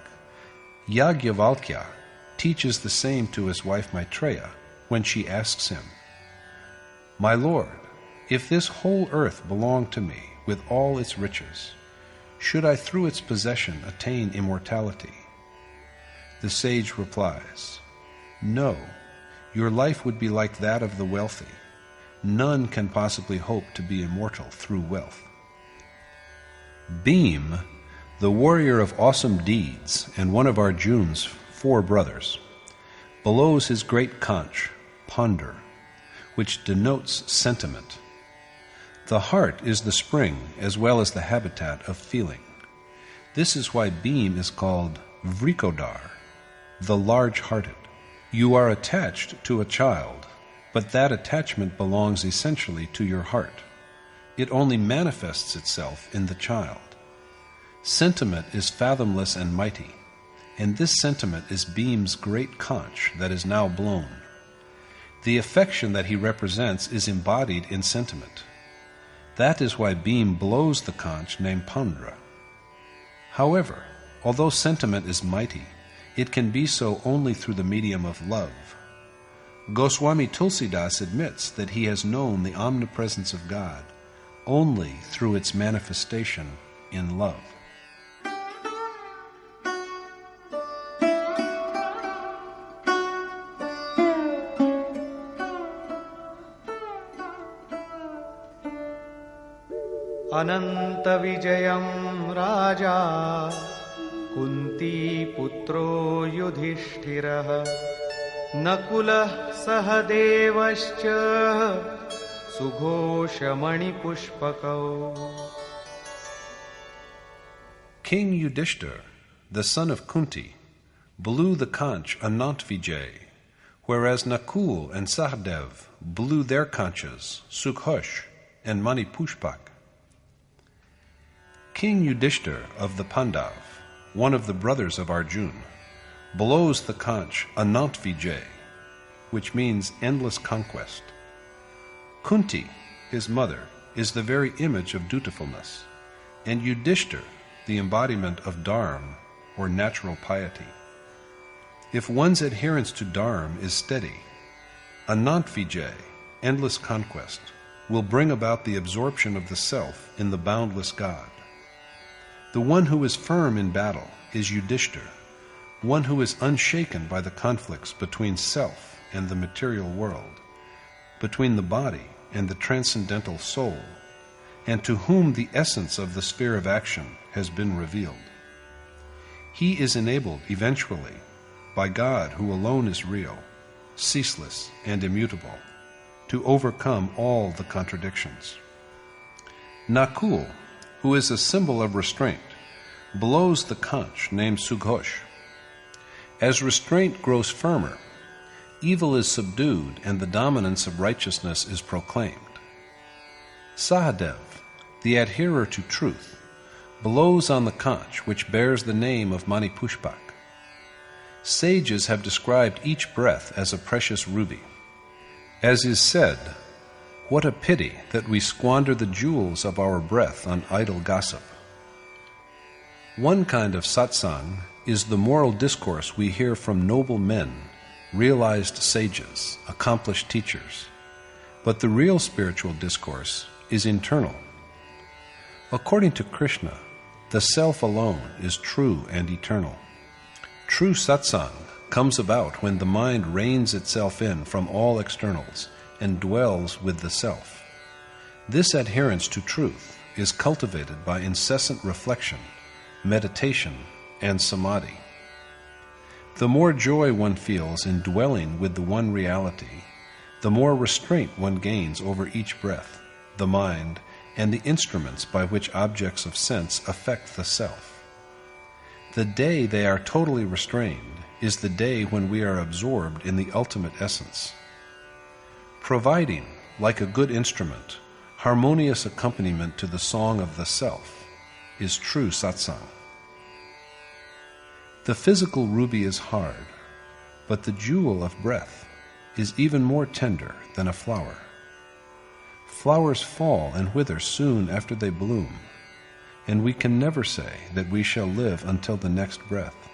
Yajnavalkya teaches the same to his wife Maitreya when she asks him, "My Lord, if this whole earth belonged to me with all its riches, should I through its possession attain immortality?" The sage replies, "No, your life would be like that of the wealthy. None can possibly hope to be immortal through wealth." Bhim, the warrior of awesome deeds and one of Arjuna's 4 brothers, blows his great conch, Ponder, which denotes sentiment. The heart is the spring as well as the habitat of feeling. This is why Bhim is called Vrikodar, the large-hearted. You are attached to a child, but that attachment belongs essentially to your heart. It only manifests itself in the child. Sentiment is fathomless and mighty, and this sentiment is Bhim's great conch that is now blown. The affection that he represents is embodied in sentiment. That is why Bhim blows the conch named Pandra. However, although sentiment is mighty, it can be so only through the medium of love. Goswami Tulsidas admits that he has known the omnipresence of God only through its manifestation in love. Ananta Vijayam Raja Kunti Putro Yudhishthirah Nakulah Sahadevascha Sughoshamani Pushpakau. King Yudhishthir, the son of Kunti, blew the conch Anant Vijay, whereas Nakul and Sahadev blew their conches Sughosh and Mani Pushpak. King Yudhishthir of the Pandav, one of the brothers of Arjuna, blows the conch Anant Vijay, which means endless conquest. Kunti, his mother, is the very image of dutifulness, and Yudhishthir, the embodiment of dharma, or natural piety. If one's adherence to dharma is steady, Anant Vijay, endless conquest, will bring about the absorption of the self in the boundless God. The one who is firm in battle is Yudhishthir, one who is unshaken by the conflicts between self and the material world, between the body and the transcendental soul, and to whom the essence of the sphere of action has been revealed. He is enabled eventually by God, who alone is real, ceaseless and immutable, to overcome all the contradictions. Nakul, who is a symbol of restraint, blows the conch named Sughosh. As restraint grows firmer, evil is subdued and the dominance of righteousness is proclaimed. Sahadev, the adherer to truth, blows on the conch which bears the name of Mani Pushpak. Sages have described each breath as a precious ruby. As is said, what a pity that we squander the jewels of our breath on idle gossip. One kind of satsang is the moral discourse we hear from noble men, realized sages, accomplished teachers. But the real spiritual discourse is internal. According to Krishna, the self alone is true and eternal. True satsang comes about when the mind reins itself in from all externals and dwells with the self. This adherence to truth is cultivated by incessant reflection, meditation, and samadhi. The more joy one feels in dwelling with the one reality, the more restraint one gains over each breath, the mind, and the instruments by which objects of sense affect the self. The day they are totally restrained is the day when we are absorbed in the ultimate essence. Providing, like a good instrument, harmonious accompaniment to the song of the self is true satsang. The physical ruby is hard, but the jewel of breath is even more tender than a flower. Flowers fall and wither soon after they bloom, and we can never say that we shall live until the next breath.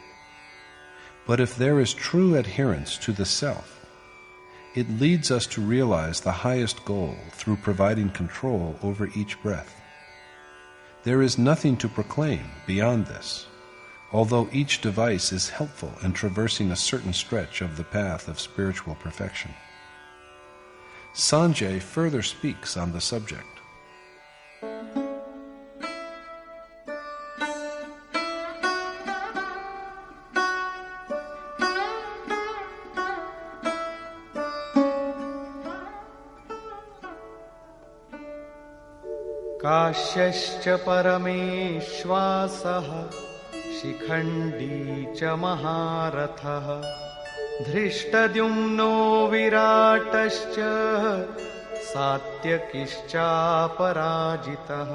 But if there is true adherence to the self, it leads us to realize the highest goal through providing control over each breath. There is nothing to proclaim beyond this, although each device is helpful in traversing a certain stretch of the path of spiritual perfection. Sanjay further speaks on the subject. काश्यश्च परमेश्वासः Shikhandi च महारथः धृष्टद्युम्नो विराटश्च सात्यकिश्चापराजितः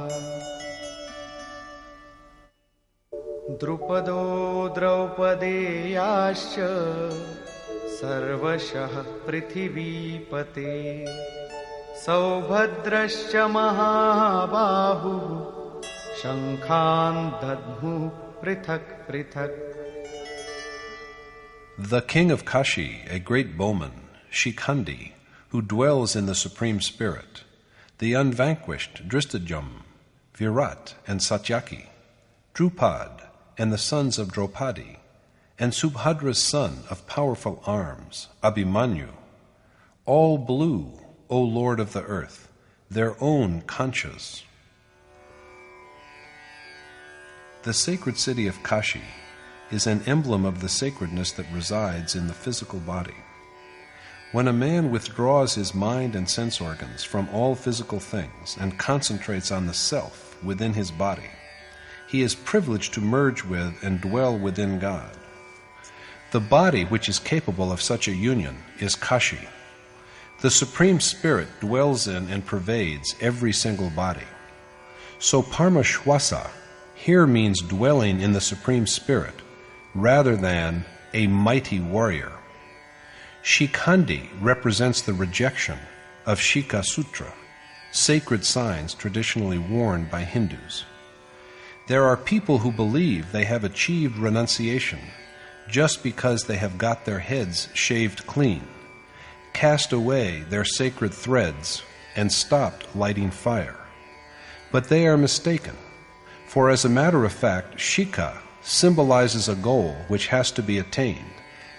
द्रुपदो द्रौपदेयाश्च सर्वशः पृथिवीपते सौभद्रश्च महाबाहुः शङ्खान् दद्मुः पृथक् पृथक्. The king of Kashi, a great bowman, Shikhandi, who dwells in the Supreme Spirit, the unvanquished Drishtadyumna, Virat and Satyaki, Drupad and the sons of Draupadi, and Subhadra's son of powerful arms, Abhimanyu, all blew, O Lord of the earth, their own conchas. The sacred city of Kashi is an emblem of the sacredness that resides in the physical body. When a man withdraws his mind and sense organs from all physical things and concentrates on the self within his body, he is privileged to merge with and dwell within God. The body which is capable of such a union is Kashi. The Supreme Spirit dwells in and pervades every single body. So Paramashwasa here means dwelling in the Supreme Spirit rather than a mighty warrior. Shikhandi represents the rejection of Shikha Sutra, sacred signs traditionally worn by Hindus. There are people who believe they have achieved renunciation just because they have got their heads shaved clean, cast away their sacred threads, and stopped lighting fire. But they are mistaken, for as a matter of fact, Shikha symbolizes a goal which has to be attained,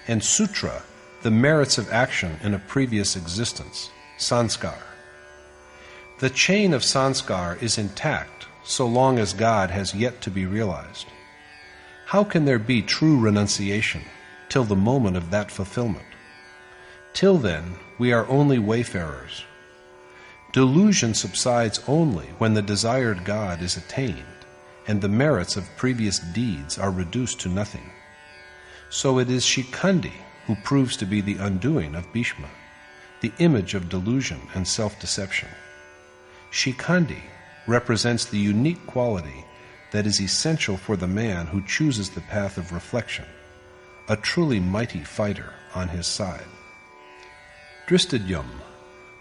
and Sutra, the merits of action in a previous existence, sanskar. The chain of sanskar is intact so long as God has yet to be realized. How can there be true renunciation till the moment of that fulfillment? Till then, we are only wayfarers. Delusion subsides only when the desired God is attained and the merits of previous deeds are reduced to nothing. So it is Shikhandi who proves to be the undoing of Bhishma, the image of delusion and self-deception. Shikhandi represents the unique quality that is essential for the man who chooses the path of reflection, a truly mighty fighter on his side. Drishtadyumna,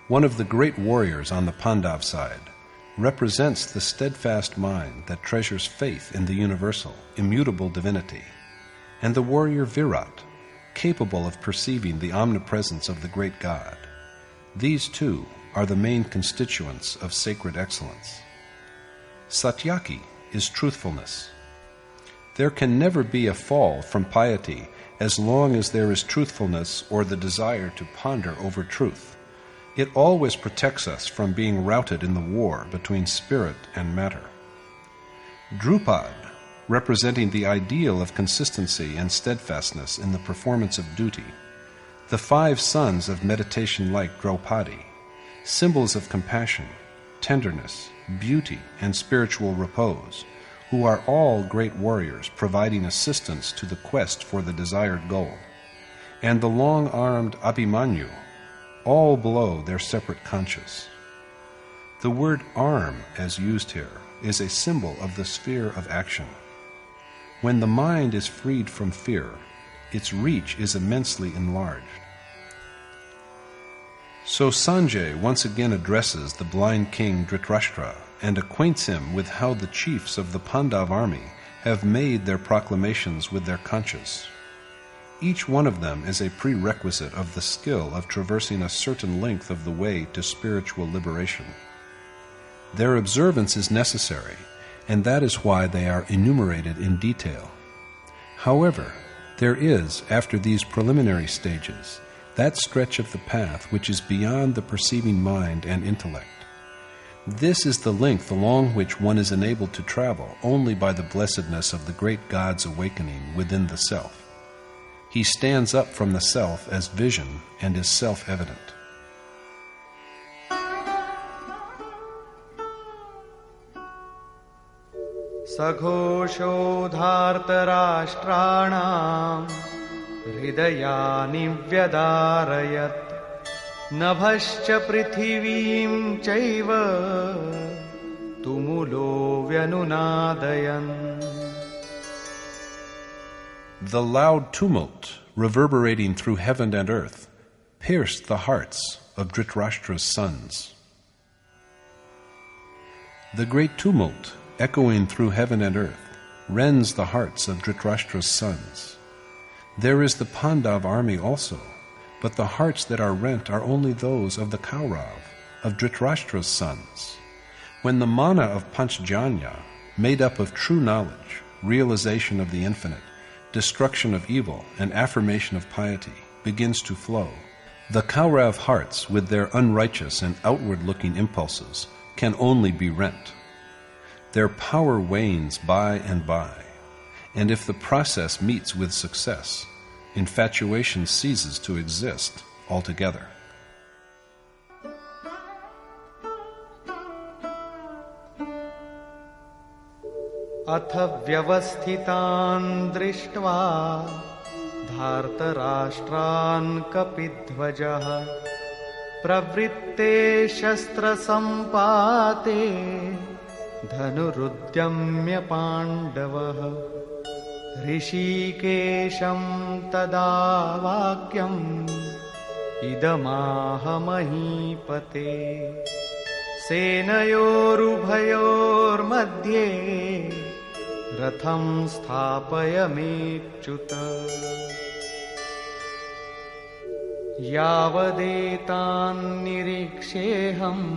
one of the great warriors on the Pandav side, represents the steadfast mind that treasures faith in the universal, immutable divinity, and the warrior Virat, capable of perceiving the omnipresence of the great God. These two are the main constituents of sacred excellence. Satyaki is truthfulness. There can never be a fall from piety as long as there is truthfulness or the desire to ponder over truth. It always protects us from being routed in the war between spirit and matter. Drupad, representing the ideal of consistency and steadfastness in the performance of duty, the 5 sons of meditation like Draupadi, symbols of compassion, tenderness, beauty, and spiritual repose, who are all great warriors providing assistance to the quest for the desired goal, and the long-armed Abhimanyu, all below their separate conchas. The word arm, as used here, is a symbol of the sphere of action. When the mind is freed from fear, its reach is immensely enlarged. So Sanjay once again addresses the blind king Dhritarashtra and acquaints him with how the chiefs of the Pandav army have made their proclamations with their conchas. Each one of them is a prerequisite of the skill of traversing a certain length of the way to spiritual liberation. Their observance is necessary, and that is why they are enumerated in detail. However, there is, after these preliminary stages, that stretch of the path which is beyond the perceiving mind and intellect. This is the length along which one is enabled to travel only by the blessedness of the great God's awakening within the self. He stands up from the self as vision and is self-evident. सघोषोधार्तराष्ट्राणाम् हृदयानि व्यदारयत् नभश्च पृथिवीं चैव तुमुलो व्यनुनादयन्. The loud tumult, reverberating through heaven and earth, pierced the hearts of Dhritarashtra's sons. The great tumult, echoing through heaven and earth, rends the hearts of Dhritarashtra's sons. There is the Pandav army also, but the hearts that are rent are only those of the Kaurav, of Dhritarashtra's sons. When the mana of Panchjanya, made up of true knowledge, realization of the infinite, destruction of evil, and affirmation of piety, begins to flow, the Kaurav hearts, with their unrighteous and outward-looking impulses, can only be rent. Their power wanes by and by, and if the process meets with success, infatuation ceases to exist altogether. अथ व्यवस्थितान् दृष्ट्वा धार्तराष्ट्रान् कपिध्वजः प्रवृत्ते शस्त्रसम्पाते धनुरुद्यम्य पाण्डवः. ऋषिकेशं तदा वाक्यम् इदमाह महीपते सेनयोरुभयोर्मध्ये रथं स्थापयमेच्युत. यावदेतान्निरीक्षेऽहम्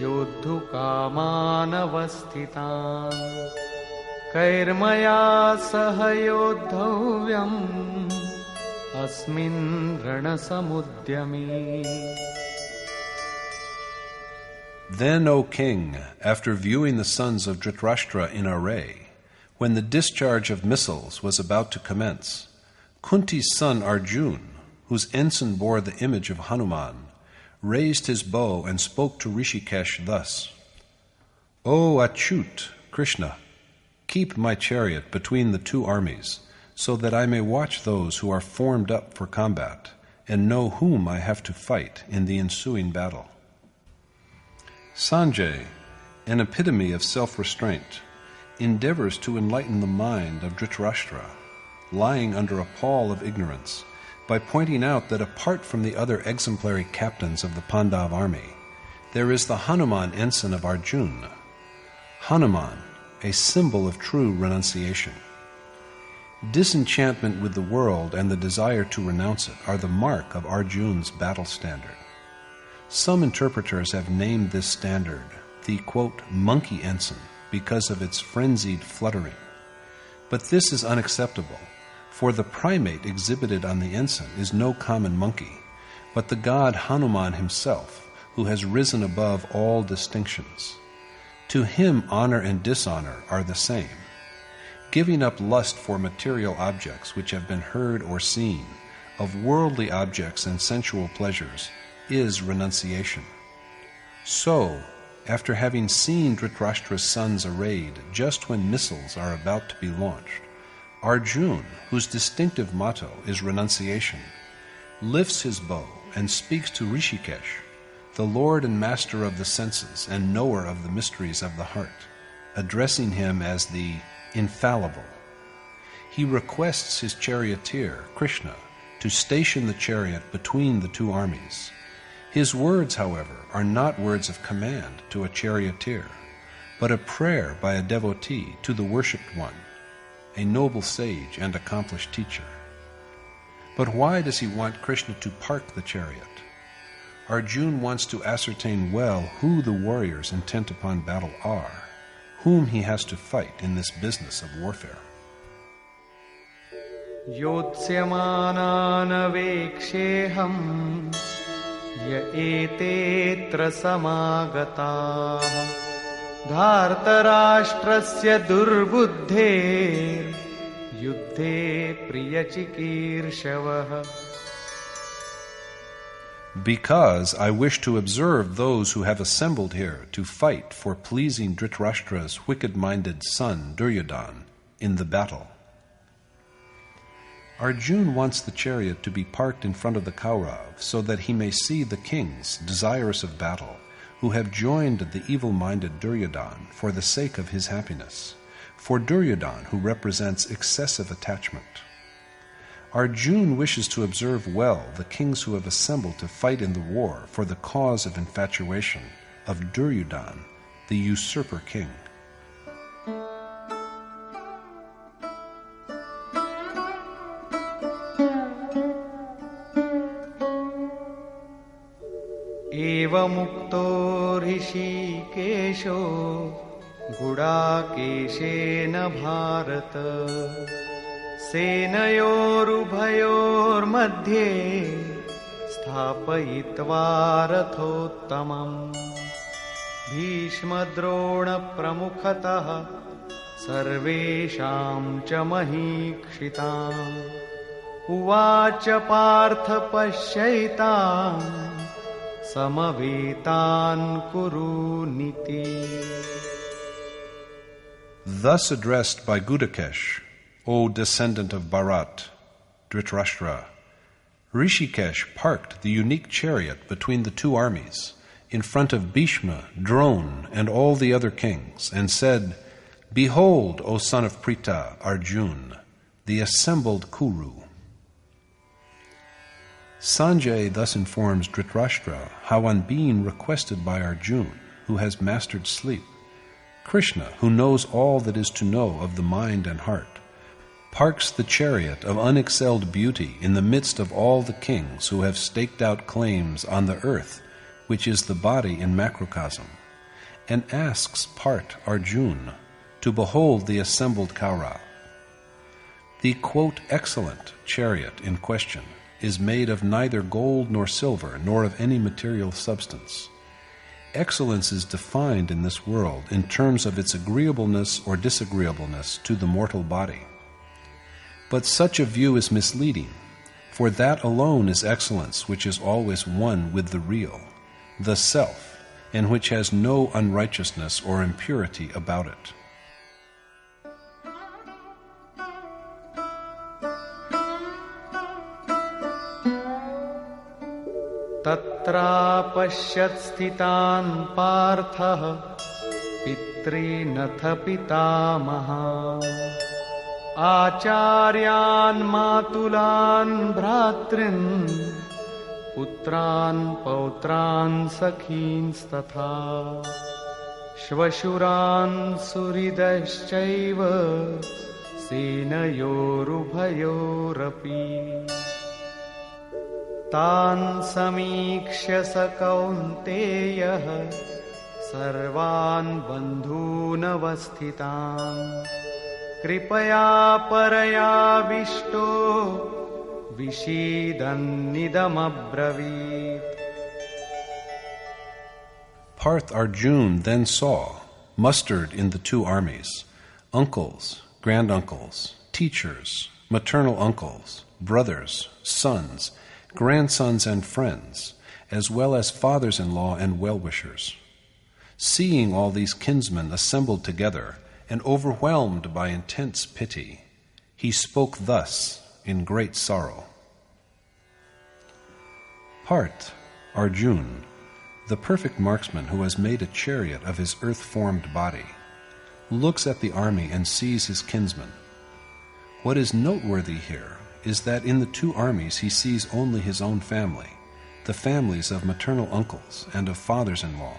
योद्धुकामानवस्थितान् कैर्मया सह योद्धव्यम् अस्मिन् रणसमुद्यमे. Then, O king, after viewing the sons of Dhritarashtra in array, when the discharge of missiles was about to commence, Kunti's son Arjuna, whose ensign bore the image of Hanuman, raised his bow and spoke to Rishikesh thus: O Achyut, Krishna, keep my chariot between the two armies, so that I may watch those who are formed up for combat, and know whom I have to fight in the ensuing battle. Sanjay, an epitome of self-restraint, endeavors to enlighten the mind of Dhritarashtra, lying under a pall of ignorance, by pointing out that apart from the other exemplary captains of the Pandav army, there is the Hanuman ensign of Arjuna. Hanuman, a symbol of true renunciation. Disenchantment with the world and the desire to renounce it are the mark of Arjuna's battle standard. Some interpreters have named this standard the, quote, monkey ensign because of its frenzied fluttering. But this is unacceptable, for the primate exhibited on the ensign is no common monkey, but the god Hanuman himself, who has risen above all distinctions. To him honor and dishonor are the same. Giving up lust for material objects which have been heard or seen, of worldly objects and sensual pleasures, is renunciation. So, after having seen Dhritarashtra's sons arrayed just when missiles are about to be launched, Arjuna, whose distinctive motto is renunciation, lifts his bow and speaks to Rishikesh, the lord and master of the senses and knower of the mysteries of the heart, addressing him as the infallible. He requests his charioteer, Krishna, to station the chariot between the two armies. His words, however, are not words of command to a charioteer, but a prayer by a devotee to the worshipped one, a noble sage and accomplished teacher. But why does he want Krishna to park the chariot? Arjuna wants to ascertain well who the warriors intent upon battle are, whom he has to fight in this business of warfare. योत्स्यमानानवेक्षेऽहम् य एतेऽत्र समागताः धार्तराष्ट्रस्य दुर्बुद्धेर्युद्धे प्रियचिकीर्षवः. Because I wish to observe those who have assembled here to fight for pleasing Dhritarashtra's wicked-minded son Duryodhana in the battle. Arjuna wants the chariot to be parked in front of the Kauravas so that he may see the kings, desirous of battle, who have joined the evil-minded Duryodhana for the sake of his happiness, for Duryodhana who represents excessive attachment. Arjuna wishes to observe well the kings who have assembled to fight in the war for the cause of infatuation of Duryodhana, the usurper king. एवमुक्तो ऋषिकेशो गुडाकेशेन Bharat सेनयोरुभयोर्मध्ये स्थापयित्वा रथोत्तमम् भीष्मद्रोणप्रमुखतः सर्वेषां च महीक्षिताम् उवाच Partha पश्यैताम् समवेतान् कुरुनिति. Thus addressed by Gudakesh, O descendant of Bharat, Dhritarashtra, Rishikesh parked the unique chariot between the two armies in front of Bhishma, Drona, and all the other kings, and said, Behold, O son of Pritha, Arjuna, the assembled Kuru. Sanjay thus informs Dhritarashtra how on being requested by Arjuna, who has mastered sleep, Krishna, who knows all that is to know of the mind and heart, parks the chariot of unexcelled beauty in the midst of all the kings who have staked out claims on the earth, which is the body in macrocosm, and asks Parth Arjuna to behold the assembled Kaura. The, quote, excellent chariot in question is made of neither gold nor silver, nor of any material substance. Excellence is defined in this world in terms of its agreeableness or disagreeableness to the mortal body. But such a view is misleading, for that alone is excellence which is always one with the real, the self, and which has no unrighteousness or impurity about it. तत्रापश्यत् स्थितान् पार्थः पितॄनथ पितामहान् आचार्यान् मातुलान् भ्रातॄन् पुत्रान् पौत्रान् सखींस्तथा श्वशुरान् सुहृदश्चैव सेनयोरुभयोरपि तान् समीक्ष्य स कौन्तेयः सर्वान् बन्धूनवस्थितान् कृपया परयाविष्टो विषीदन्निदमब्रवीत्. Parth Arjuna then saw, mustered in the two armies, uncles, granduncles, teachers, maternal uncles, brothers, sons, grandsons and friends, as well as fathers-in-law and well-wishers. Seeing all these kinsmen assembled together and overwhelmed by intense pity, he spoke thus in great sorrow. Parth, Arjuna, the perfect marksman who has made a chariot of his earth-formed body, looks at the army and sees his kinsmen. What is noteworthy here is that in the two armies he sees only his own family, the families of maternal uncles and of fathers-in-law,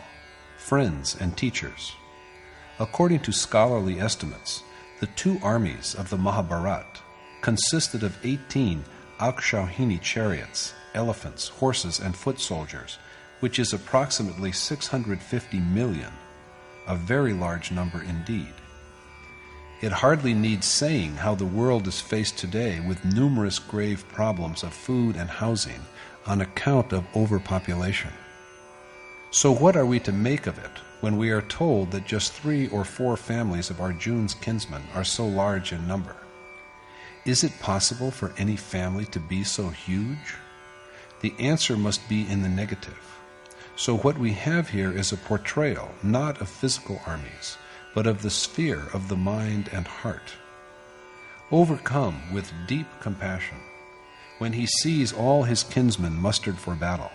friends and teachers. According to scholarly estimates, the two armies of the Mahabharata consisted of 18 Akshauhini chariots, elephants, horses, and foot soldiers, which is approximately 650 million, a very large number indeed. It hardly needs saying how the world is faced today with numerous grave problems of food and housing on account of overpopulation. So what are we to make of it when we are told that just 3 or 4 families of Arjuna's kinsmen are so large in number? Is it possible for any family to be so huge? The answer must be in the negative. So what we have here is a portrayal, not of physical armies, but of the sphere of the mind and heart. Overcome with deep compassion, when he sees all his kinsmen mustered for battle,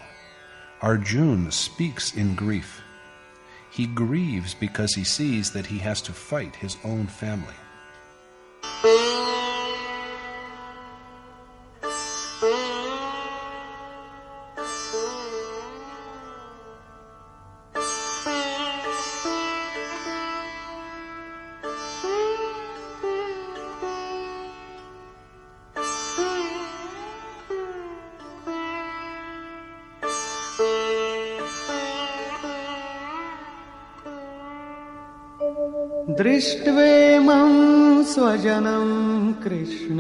Arjuna speaks in grief. He grieves because he sees that he has to fight his own family. दृष्ट्वेमं स्वजनं कृष्ण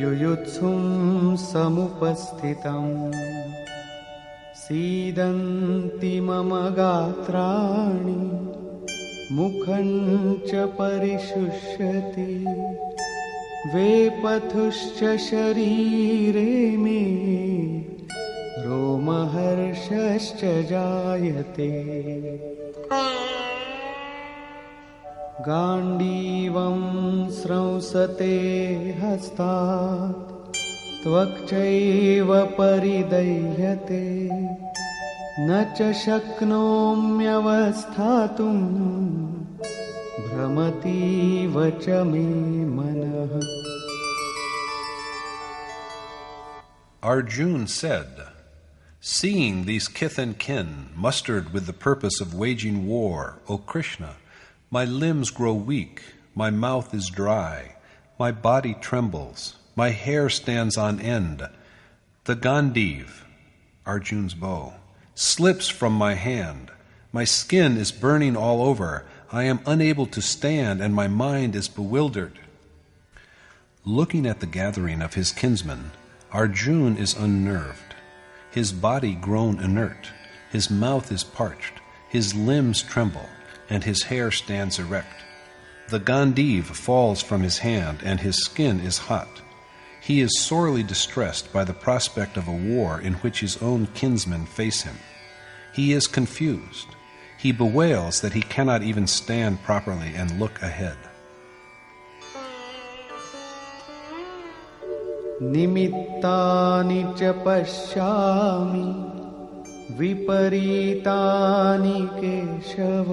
युयुत्सुं समुपस्थितम् सीदन्ति मम गात्राणि मुखं च परिशुष्यति वेपथुश्च शरीरे मे रोमहर्षश्च जायते गाण्डीवं स्रंसते हस्तात् त्वक्चैव परिदह्यते न च शक्नोम्यवस्थातुं भ्रमतीव च मे मनः. Arjuna said, "Seeing these kith and kin mustered with the purpose of waging war, O Krishna, my limbs grow weak, my mouth is dry, my body trembles, my hair stands on end. The Gandiv," Arjuna's bow, "slips from my hand. My skin is burning all over. I am unable to stand, and my mind is bewildered." Looking at the gathering of his kinsmen, Arjuna is unnerved. His body grown inert, his mouth is parched, his limbs tremble, and his hair stands erect. The Gandiv falls from his hand, and his skin is hot. He is sorely distressed by the prospect of a war in which his own kinsmen face him. He is confused. He bewails that he cannot even stand properly and look ahead. निमित्तानि च पश्यामि विपरीतानि केशव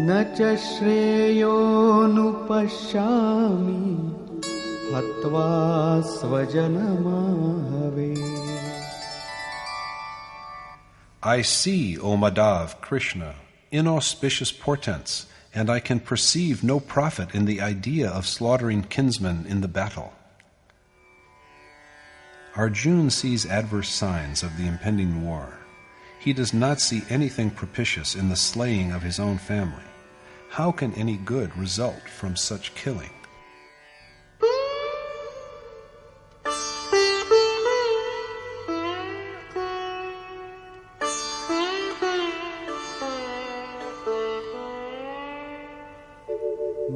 न च श्रेयोनुपश्यामि हत्वा स्वजनमाहवे. I see, O Madhav, Krishna, inauspicious portents, and I can perceive no profit in the idea of slaughtering kinsmen in the battle. Arjuna sees adverse signs of the impending war. He does not see anything propitious in the slaying of his own family. How can any good result from such killing?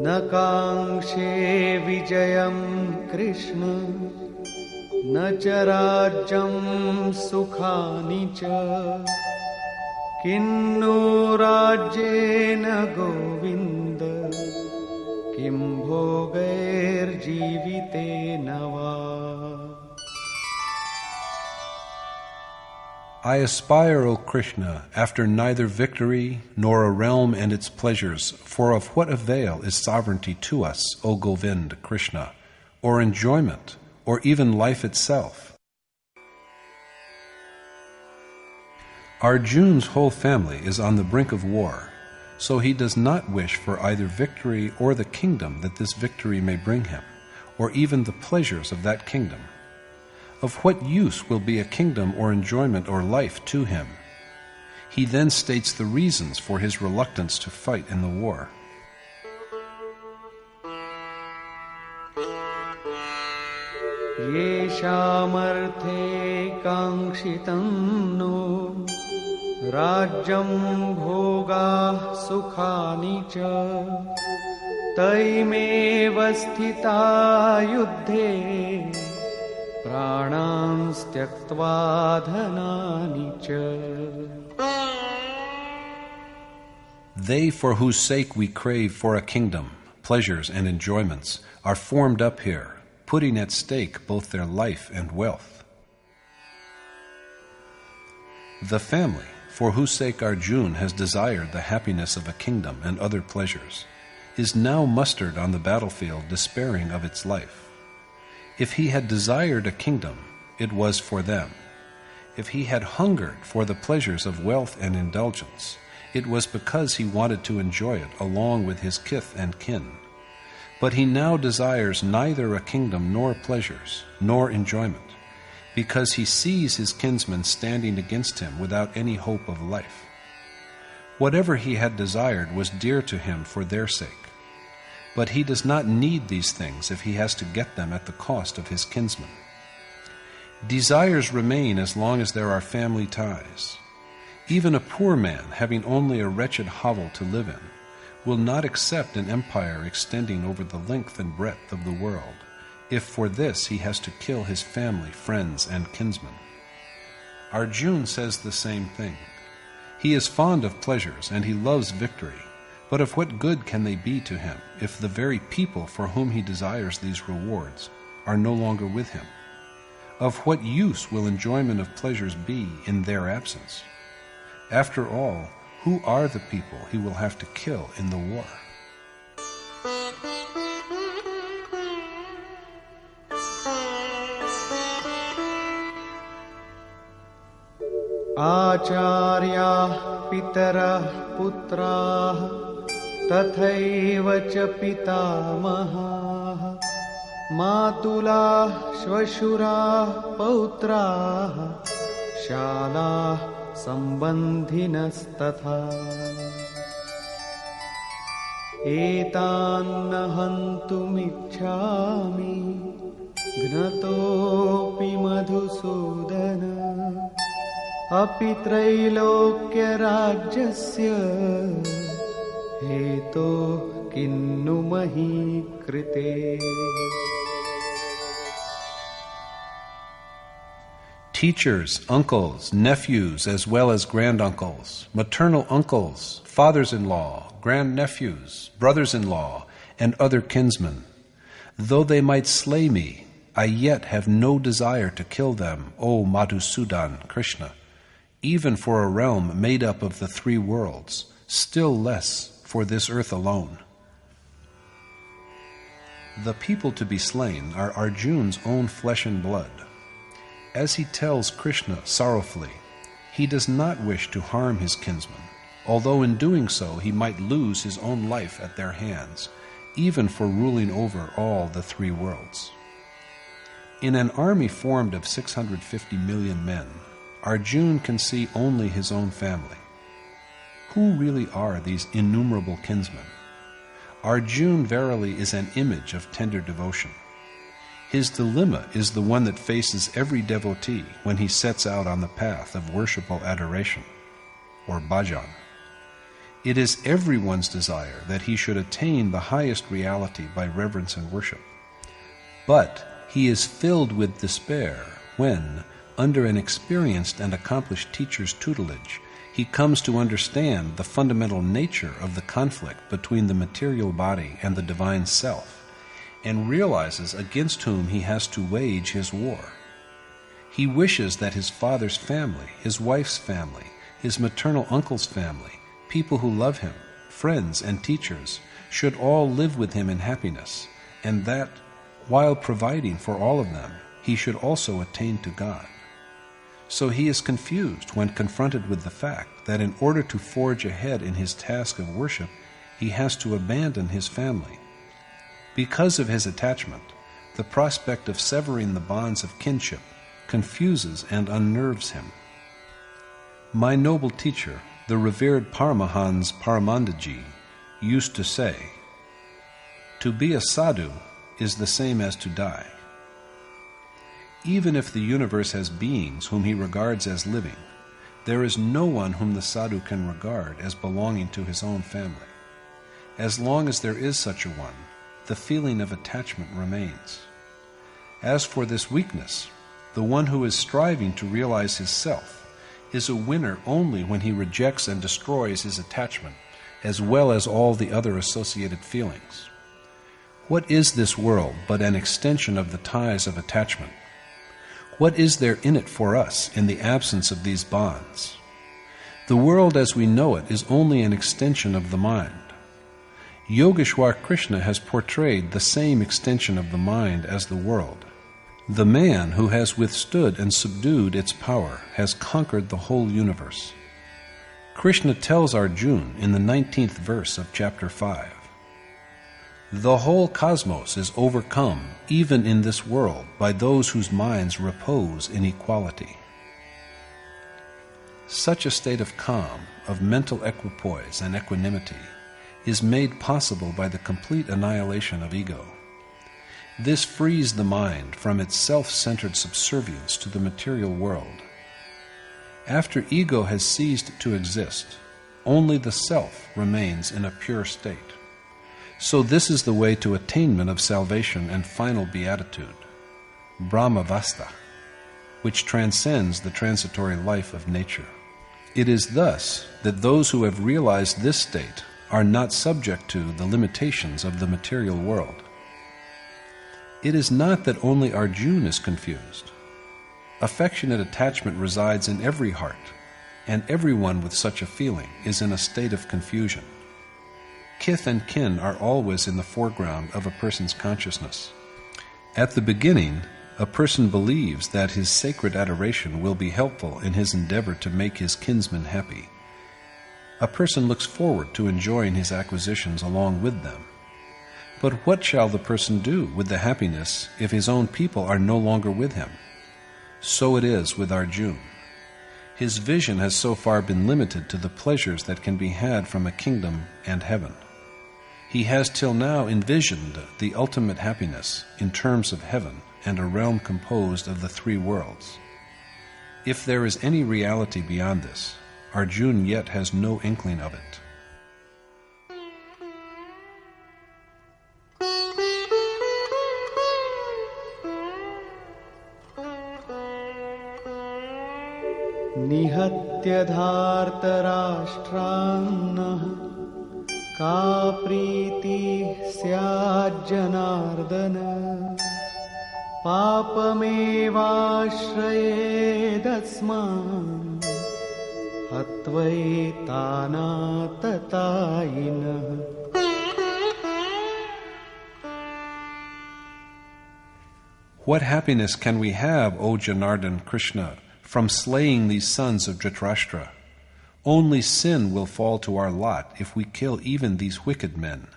न काङ्क्षे विजयं कृष्ण न च राज्यं सुखानि च किन्नो राज्येन गोविन्द किं भोगैर्जीवितेन वा. I aspire, O Krishna, after neither victory nor a realm and its pleasures, for of what avail is sovereignty to us, O Govind, Krishna, or enjoyment, or even life itself? Arjuna's whole family is on the brink of war, so he does not wish for either victory or the kingdom that this victory may bring him, or even the pleasures of that kingdom. Of what use will be a kingdom or enjoyment or life to him? He then states the reasons for his reluctance to fight in the war. येषामर्थे काङ्क्षितं नो राज्यं भोगाः सुखानि च तैमेव स्थिता युद्धे प्राणांस् त्यक्त्वा धनानि च. They for whose sake we crave for a kingdom, pleasures and enjoyments, are formed up here, putting at stake both their life and wealth. The family, for whose sake Arjuna has desired the happiness of a kingdom and other pleasures, is now mustered on the battlefield despairing of its life. If he had desired a kingdom, it was for them. If he had hungered for the pleasures of wealth and indulgence, it was because he wanted to enjoy it along with his kith and kin. But he now desires neither a kingdom nor pleasures, nor enjoyment, because he sees his kinsmen standing against him without any hope of life. Whatever he had desired was dear to him for their sake. But he does not need these things if he has to get them at the cost of his kinsmen. Desires remain as long as there are family ties. Even a poor man, having only a wretched hovel to live in, will not accept an empire extending over the length and breadth of the world, if for this he has to kill his family, friends, and kinsmen. Arjuna says the same thing. He is fond of pleasures and he loves victory, but of what good can they be to him if the very people for whom he desires these rewards are no longer with him? Of what use will enjoyment of pleasures be in their absence? After all, who are the people he will have to kill in the war? आचार्याः पितरः पुत्राः तथैव च पितामहाः मातुलाः श्वशुराः पौत्राः शालाः सम्बन्धिनस्तथा एतान्न हन्तुमिच्छामि घ्नतोऽपि मधुसूदन अपि त्रैलोक्यराज्यस्य हेतोः किन्नु मही कृते. Teachers, uncles, nephews, as well as granduncles, maternal uncles, fathers-in-law, grandnephews, brothers-in-law, and other kinsmen. Though they might slay me, I yet have no desire to kill them, O Madhusudan, Krishna, even for a realm made up of the three worlds, still less for this earth alone. The people to be slain are Arjuna's own flesh and blood. As he tells Krishna sorrowfully, he does not wish to harm his kinsmen, although in doing so he might lose his own life at their hands, even for ruling over all the three worlds. In an army formed of 650 million men, Arjuna can see only his own family. Who really are these innumerable kinsmen? Arjuna verily is an image of tender devotion. His dilemma is the one that faces every devotee when he sets out on the path of worshipful adoration, or bhajan. It is everyone's desire that he should attain the highest reality by reverence and worship. But he is filled with despair when, under an experienced and accomplished teacher's tutelage, he comes to understand the fundamental nature of the conflict between the material body and the divine self, and realizes against whom he has to wage his war. He wishes that his father's family, his wife's family, his maternal uncle's family, people who love him, friends and teachers, should all live with him in happiness, and that, while providing for all of them, he should also attain to God. So he is confused when confronted with the fact that in order to forge ahead in his task of worship, he has to abandon his family. Because of his attachment, the prospect of severing the bonds of kinship confuses and unnerves him. My noble teacher, the revered Paramahans Paramandaji, used to say, "To be a sadhu is the same as to die." Even if the universe has beings whom he regards as living, there is no one whom the sadhu can regard as belonging to his own family. As long as there is such a one, the feeling of attachment remains. As for this weakness, the one who is striving to realize his self, is a winner only when he rejects and destroys his attachment, as well as all the other associated feelings. What is this world but an extension of the ties of attachment? What is there in it for us in the absence of these bonds? The world as we know it is only an extension of the mind. Yogeshwar Krishna has portrayed the same extension of the mind as the world. The man who has withstood and subdued its power has conquered the whole universe. Krishna tells Arjuna in the 19th verse of chapter 5, "The whole cosmos is overcome, even in this world, by those whose minds repose in equality." Such a state of calm, of mental equipoise and equanimity, is made possible by the complete annihilation of ego. This frees the mind from its self-centered subservience to the material world. After ego has ceased to exist, only the self remains in a pure state. So this is the way to attainment of salvation and final beatitude, Brahmavasta, which transcends the transitory life of nature. It is thus that those who have realized this state are not subject to the limitations of the material world. It is not that only Arjuna is confused. Affectionate attachment resides in every heart, and everyone with such a feeling is in a state of confusion. Kith and kin are always in the foreground of a person's consciousness. At the beginning, a person believes that his sacred adoration will be helpful in his endeavor to make his kinsmen happy. A person looks forward to enjoying his acquisitions along with them. But what shall the person do with the happiness if his own people are no longer with him? So it is with Arjuna. His vision has so far been limited to the pleasures that can be had from a kingdom and heaven. He has till now envisioned the ultimate happiness in terms of heaven and a realm composed of the three worlds. If there is any reality beyond this, Arjuna yet has no inkling of it. निहत्य धार्तराष्ट्रान्नः का प्रीतिः स्याज्जनार्दन पापमेवाश्रयेदस्मान् हत्वैतानाततायिनः. What happiness can we have, O Janardhan Krishna, from slaying these sons of Drastra? Only sin will fall to our lot if we kill even these wicked men.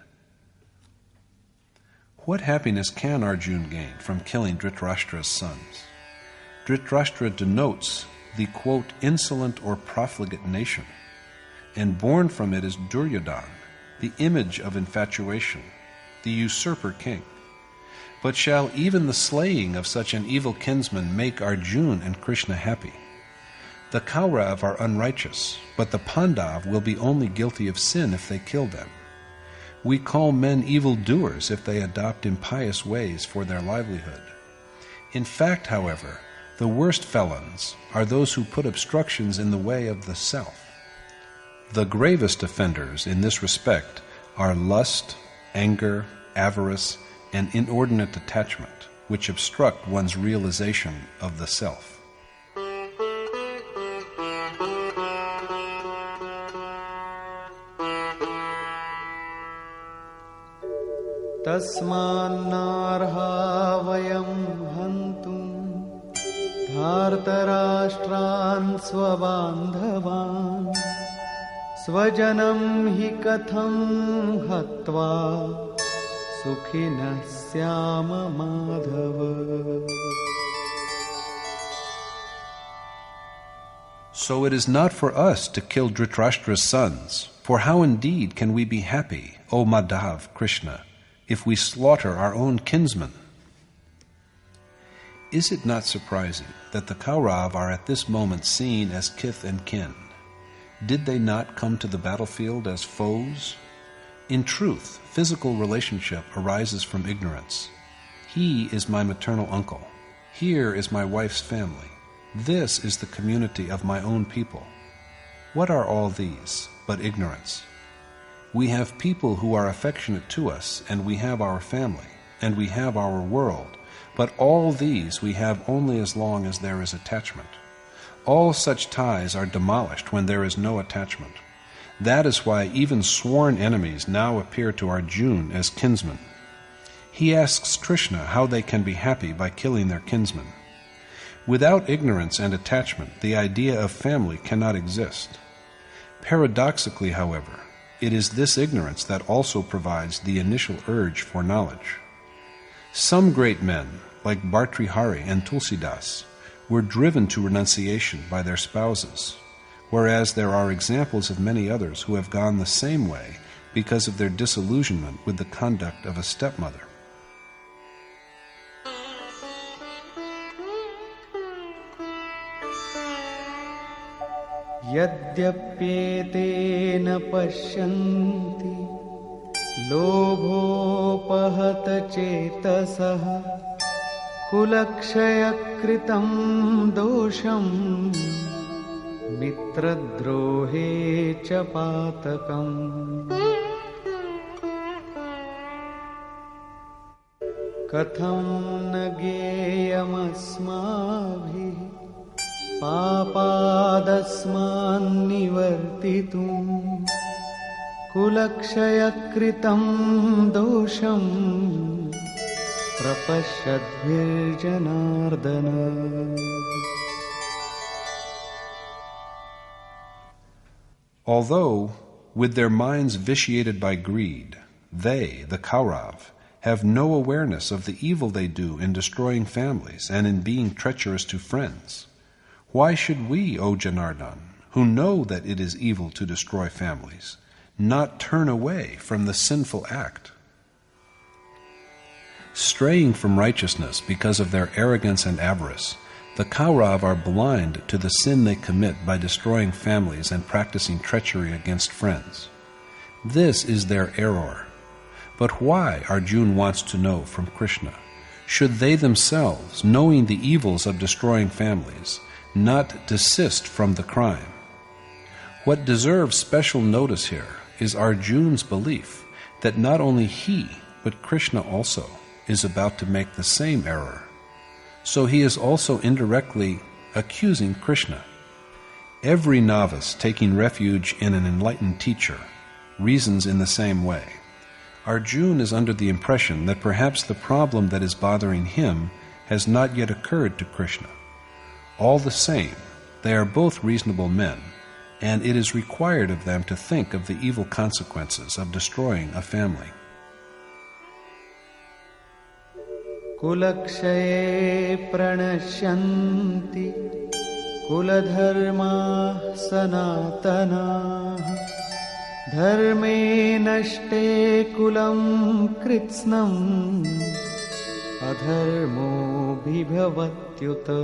What happiness can Arjuna gain from killing Dhritarashtra's sons? Dhritarashtra denotes the, quote, insolent or profligate nation, and born from it is Duryodhana, the image of infatuation, the usurper king. But shall even the slaying of such an evil kinsman make Arjuna and Krishna happy? The Kaurav are unrighteous, but the Pandav will be only guilty of sin if they kill them. We call men evil-doers if they adopt impious ways for their livelihood. In fact, however, the worst felons are those who put obstructions in the way of the self. The gravest offenders in this respect are lust, anger, avarice, and inordinate attachment, which obstruct one's realization of the self. तस्मान्नार्हा वयं हन्तुं धार्तराष्ट्रान् स्वबान्धवान् स्वजनं हि कथं हत्वा सुखिनः स्याम Madhav. So it is not for us to kill Dhritarashtra's sons, for how indeed can we be happy, O Madhav Krishna, if we slaughter our own kinsmen? Is it not surprising that the Kaurav are at this moment seen as kith and kin? Did they not come to the battlefield as foes? In truth, physical relationship arises from ignorance. He is my maternal uncle. Here is my wife's family. This is the community of my own people. What are all these but ignorance? We have people who are affectionate to us, and we have our family, and we have our world, but all these we have only as long as there is attachment. All such ties are demolished when there is no attachment. That is why even sworn enemies now appear to Arjuna as kinsmen. He asks Krishna how they can be happy by killing their kinsmen. Without ignorance and attachment, the idea of family cannot exist. Paradoxically, however, it is this ignorance that also provides the initial urge for knowledge. Some great men, like Bhartrihari and Tulsidas, were driven to renunciation by their spouses, whereas there are examples of many others who have gone the same way because of their disillusionment with the conduct of a stepmother. यद्यप्येतेन पश्यन्ति लोभोपहत चेतसः कुलक्षयकृतं दोषं मित्रद्रोहे च पातकम् कथं न ज्ञेयमस्माभिः पापादस्मान्निवर्तितुं कुलक्षयकृतं दोषं प्रपश्यद्भिर्जनार्दन. Although, with their minds vitiated by greed, they, the Kaurav, have no awareness of the evil they do in destroying families and in being treacherous to friends, why should we, O Janardhan, who know that it is evil to destroy families, not turn away from the sinful act? Straying from righteousness because of their arrogance and avarice, the Kaurav are blind to the sin they commit by destroying families and practicing treachery against friends. This is their error. But why, Arjuna wants to know from Krishna, should they themselves, knowing the evils of destroying families, not desist from the crime? What deserves special notice here is Arjuna's belief that not only he, but Krishna also, is about to make the same error. So he is also indirectly accusing Krishna. Every novice taking refuge in an enlightened teacher reasons in the same way. Arjuna is under the impression that perhaps the problem that is bothering him has not yet occurred to Krishna. All the same, they are both reasonable men, and it is required of them to think of the evil consequences of destroying a family. Kulakshaye pranashyanti kuladharma sanatana dharme nashte kulam kritsnam adharmo bhibhavatyuta.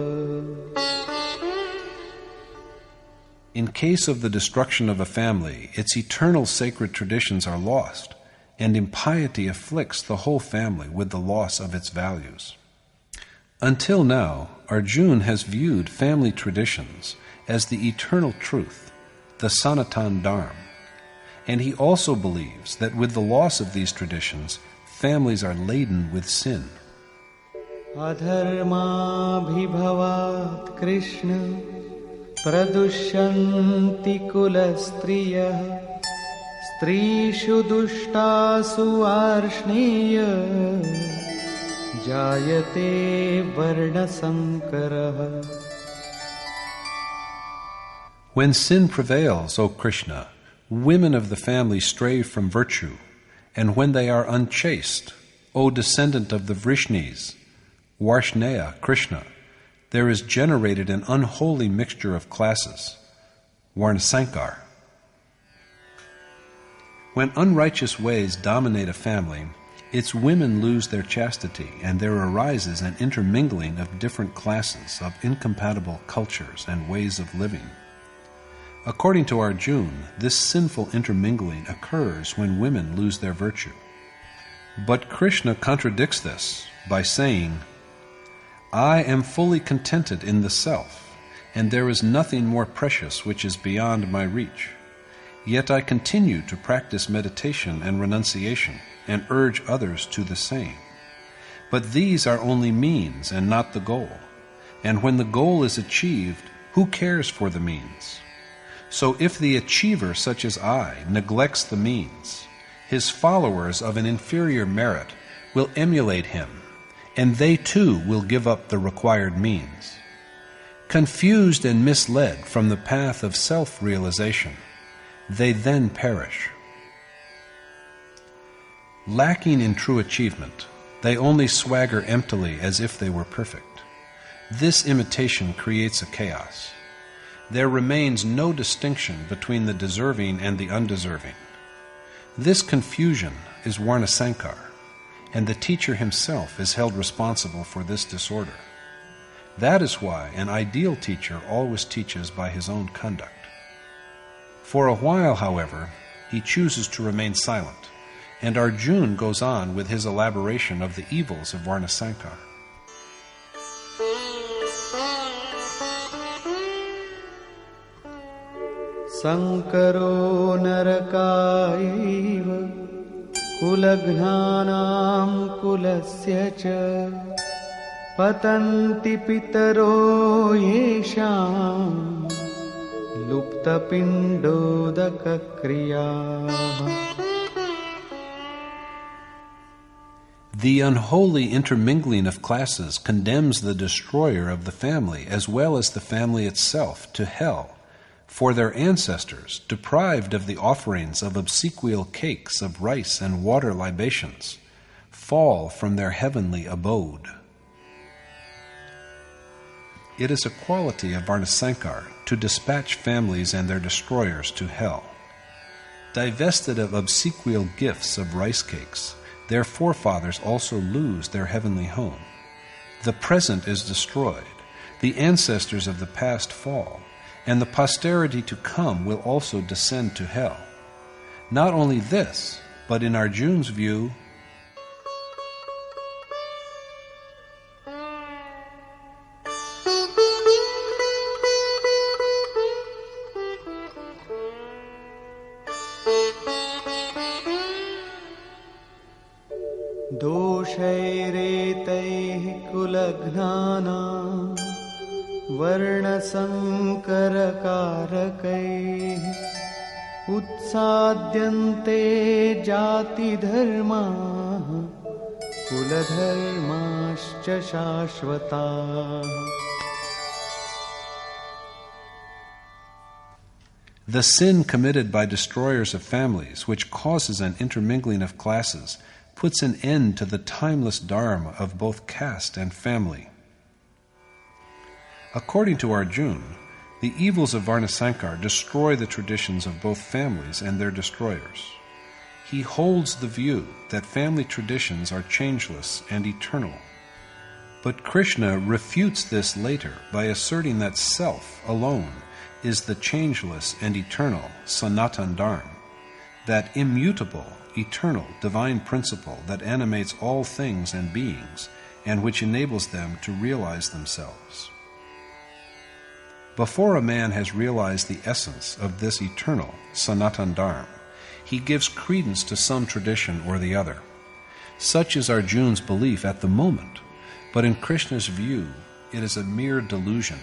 In case of the destruction of a family, its eternal sacred traditions are lost, and impiety afflicts the whole family with the loss of its values. Until now, Arjuna has viewed family traditions as the eternal truth, the Sanatan Dharma, and he also believes that with the loss of these traditions, families are laden with sin. Adharma bhibhavat Krishna pradushyanti kulastriyah Strishu dushtasu arshneya jayate varna sankaraha. When sin prevails, O Krishna, women of the family stray from virtue, and when they are unchaste, O descendant of the Vrishnis, Varshneya, Krishna, there is generated an unholy mixture of classes, Varnasankar. When unrighteous ways dominate a family, its women lose their chastity, and there arises an intermingling of different classes of incompatible cultures and ways of living. According to Arjuna, this sinful intermingling occurs when women lose their virtue. But Krishna contradicts this by saying, I am fully contented in the self, and there is nothing more precious which is beyond my reach. Yet I continue to practice meditation and renunciation, and urge others to the same. But these are only means and not the goal. And when the goal is achieved, who cares for the means? So if the achiever, such as I, neglects the means, his followers of an inferior merit will emulate him, and they too will give up the required means. Confused and misled from the path of self-realization, they then perish. Lacking in true achievement, they only swagger emptily as if they were perfect. This imitation creates a chaos. There remains no distinction between the deserving and the undeserving. This confusion is Varnasankar, and the teacher himself is held responsible for this disorder. That is why an ideal teacher always teaches by his own conduct. For a while, however, he chooses to remain silent, and Arjuna goes on with his elaboration of the evils of Varnasankar. Sankaro narakaiva kulaghnanam kulasya cha patanti pitaro yesham lupta pindodaka kriyaha. The unholy intermingling of classes condemns the destroyer of the family as well as the family itself to hell, for their ancestors, deprived of the offerings of obsequial cakes of rice and water libations, fall from their heavenly abode. It is a quality of Varnasankar to dispatch families and their destroyers to hell. Divested of obsequial gifts of rice cakes, their forefathers also lose their heavenly home. The present is destroyed, the ancestors of the past fall, and the posterity to come will also descend to hell. Not only this, but in Arjuna's view, doshairetaihi kulagnana varnasankarakarakaihi utsadyante jati dharma kuladharmascha shashvata. the sin committed by destroyers of families, which causes an intermingling of classes, puts an end to the timeless dharma of both caste and family. According to Arjuna, the evils of Varnasankar destroy the traditions of both families and their destroyers. He holds the view that family traditions are changeless and eternal. But Krishna refutes this later by asserting that self alone is the changeless and eternal Sanatan Dharma, that immutable, eternal, divine principle that animates all things and beings and which enables them to realize themselves. Before a man has realized the essence of this eternal Sanatan Dharma, he gives credence to some tradition or the other. Such is Arjuna's belief at the moment, but in Krishna's view, it is a mere delusion.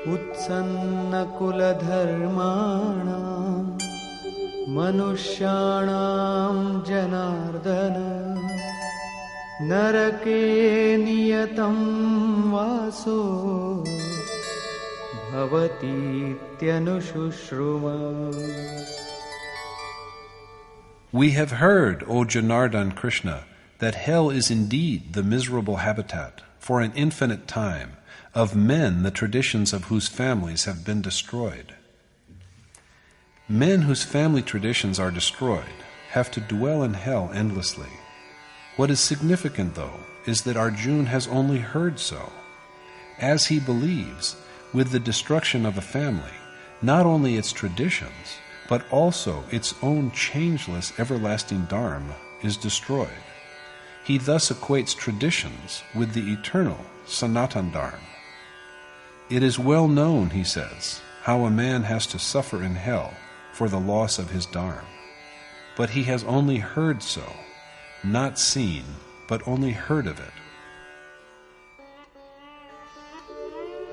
Utsanna kula dharmana manushyanam janardana narake niyatam vaso bhavati tyanushruma. We have heard, O Janardhan Krishna, that hell is indeed the miserable habitat, for an infinite time, of men the traditions of whose families have been destroyed. Men whose family traditions are destroyed have to dwell in hell endlessly. What is significant, though, is that Arjuna has only heard so. As he believes, with the destruction of a family, not only its traditions, but also its own changeless everlasting dharma is destroyed. He thus equates traditions with the eternal Sanatan Dharma. It is well known, he says, how a man has to suffer in hell for the loss of his dharma. But he has only heard so, not seen, but only heard of it.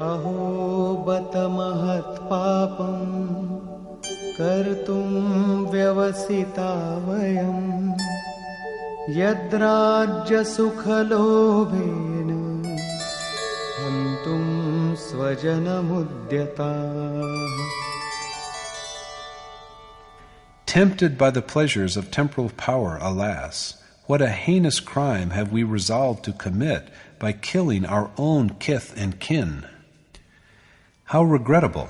Aho bata mahat papam kartum vyavasita vayam yadrajya sukhalobhena hantum svajanamudyata. Tempted by the pleasures of temporal power, alas, what a heinous crime have we resolved to commit by killing our own kith and kin. How regrettable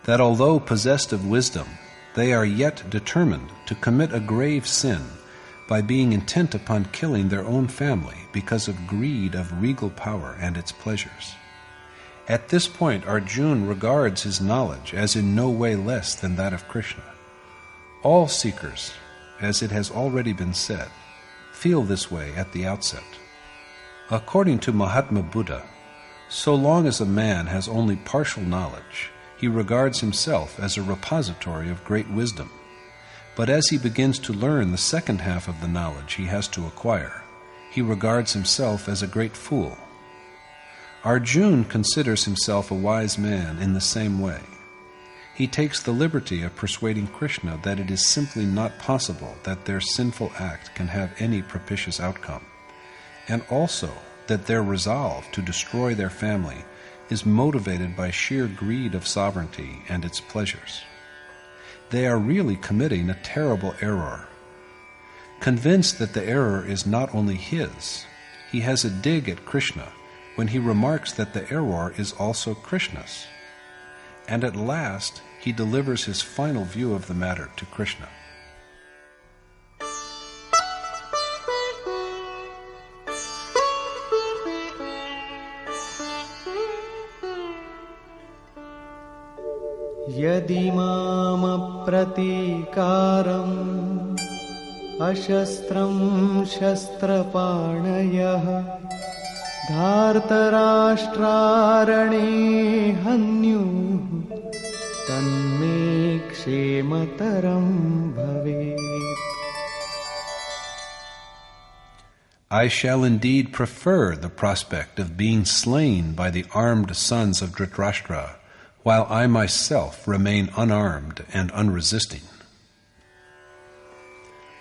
that although possessed of wisdom, they are yet determined to commit a grave sin by being intent upon killing their own family because of greed of regal power and its pleasures. At this point, Arjuna regards his knowledge as in no way less than that of Krishna. All seekers, as it has already been said, feel this way at the outset. According to Mahatma Buddha, so long as a man has only partial knowledge, he regards himself as a repository of great wisdom. But as he begins to learn the second half of the knowledge he has to acquire, he regards himself as a great fool. Arjuna considers himself a wise man in the same way. He takes the liberty of persuading Krishna that it is simply not possible that their sinful act can have any propitious outcome, and also that their resolve to destroy their family is motivated by sheer greed of sovereignty and its pleasures. They are really committing a terrible error. Convinced that the error is not only his, he has a dig at Krishna when he remarks that the error is also Krishna's. And at last he delivers his final view of the matter to Krishna. Yadi mama pratikaram ashastram shastrapanayah dhartarashtrarane hanyu tanme kshemataram bhavet. I shall indeed prefer the prospect of being slain by the armed sons of Drastra, while I myself remain unarmed and unresisting.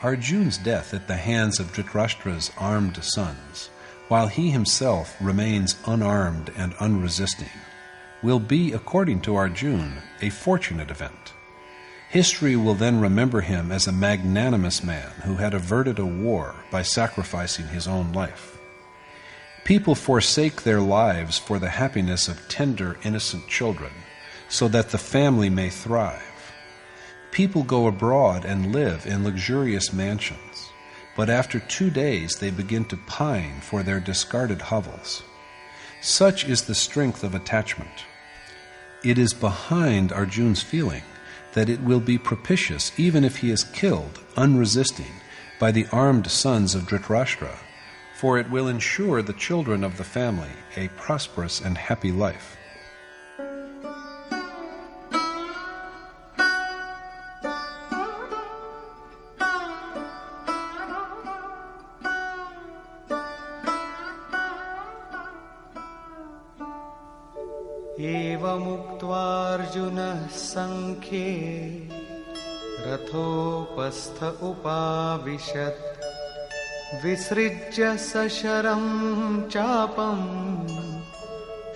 Arjuna's death at the hands of Dhritarashtra's armed sons, while he himself remains unarmed and unresisting, will be, according to Arjuna, a fortunate event. History will then remember him as a magnanimous man who had averted a war by sacrificing his own life. People forsake their lives for the happiness of tender, innocent children, so that the family may thrive. People go abroad and live in luxurious mansions, but after 2 days they begin to pine for their discarded hovels. Such is the strength of attachment. It is behind Arjuna's feeling that it will be propitious even if he is killed, unresisting, by the armed sons of Dhritarashtra, for it will ensure the children of the family a prosperous and happy life. Evamuktvārjuna saṅkhye rathopastha upavishat visrijya sasharam chapam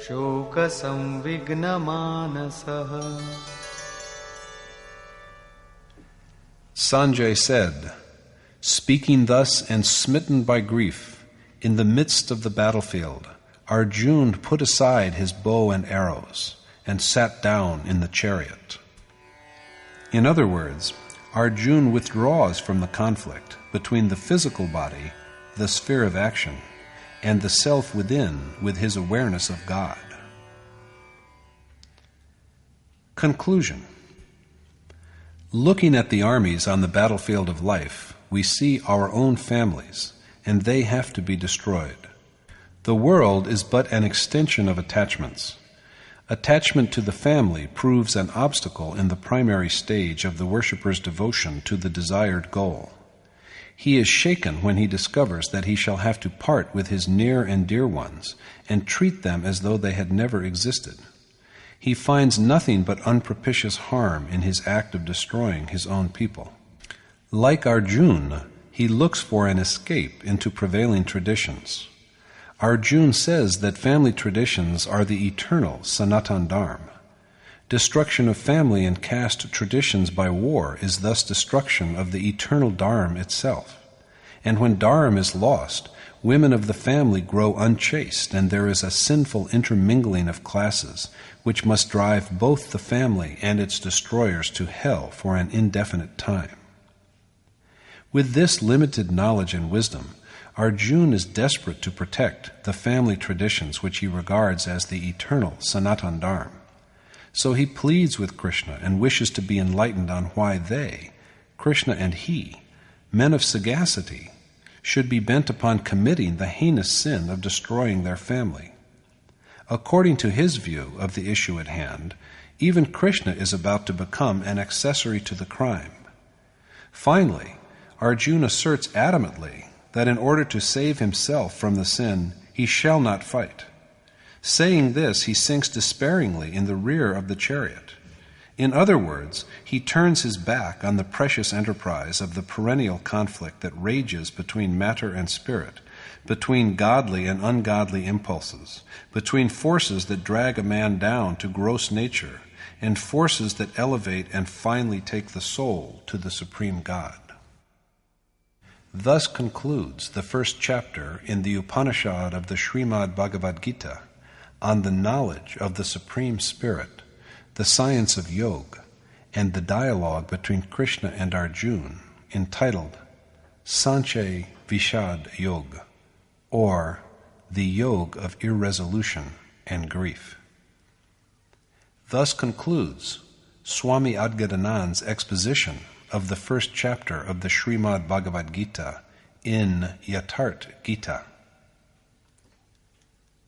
shoka samvignamanasah. Sanjay said, speaking thus and smitten by grief, in the midst of the battlefield, Arjuna put aside his bow and arrows and sat down in the chariot. In other words, Arjuna withdraws from the conflict between the physical body, the sphere of action, and the self within with his awareness of God. Conclusion. Looking at the armies on the battlefield of life, we see our own families, and they have to be destroyed. The world is but an extension of attachments. Attachment to the family proves an obstacle in the primary stage of the worshipper's devotion to the desired goal. He is shaken when he discovers that he shall have to part with his near and dear ones and treat them as though they had never existed. He finds nothing but unpropitious harm in his act of destroying his own people. Like Arjuna, he looks for an escape into prevailing traditions. Arjuna says that family traditions are the eternal Sanatan Dharma. Destruction of family and caste traditions by war is thus destruction of the eternal Dharma itself. And when Dharma is lost, women of the family grow unchaste, and there is a sinful intermingling of classes, which must drive both the family and its destroyers to hell for an indefinite time. With this limited knowledge and wisdom, Arjuna is desperate to protect the family traditions which he regards as the eternal Sanatan Dharma. So he pleads with Krishna and wishes to be enlightened on why they, Krishna and he, men of sagacity, should be bent upon committing the heinous sin of destroying their family. According to his view of the issue at hand, even Krishna is about to become an accessory to the crime. Finally, Arjuna asserts adamantly that in order to save himself from the sin, he shall not fight. Saying this, he sinks despairingly in the rear of the chariot. In other words, he turns his back on the precious enterprise of the perennial conflict that rages between matter and spirit, between godly and ungodly impulses, between forces that drag a man down to gross nature, and forces that elevate and finally take the soul to the Supreme God. Thus concludes the first chapter in the Upanishad of the Sreemad Bhagavat Gita on the knowledge of the Supreme Spirit, the science of yoga, and the dialogue between Krishna and Arjuna, entitled Sanchaya Vishad Yoga, or the Yoga of Irresolution and Grief. Thus concludes Swami Adgadanand's exposition of the first chapter of the Sreemad Bhagavat Gita in Yadhartha Gita.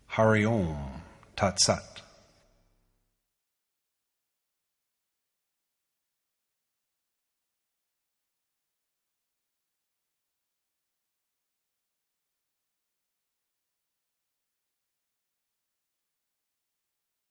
Hari Om Tat Sat.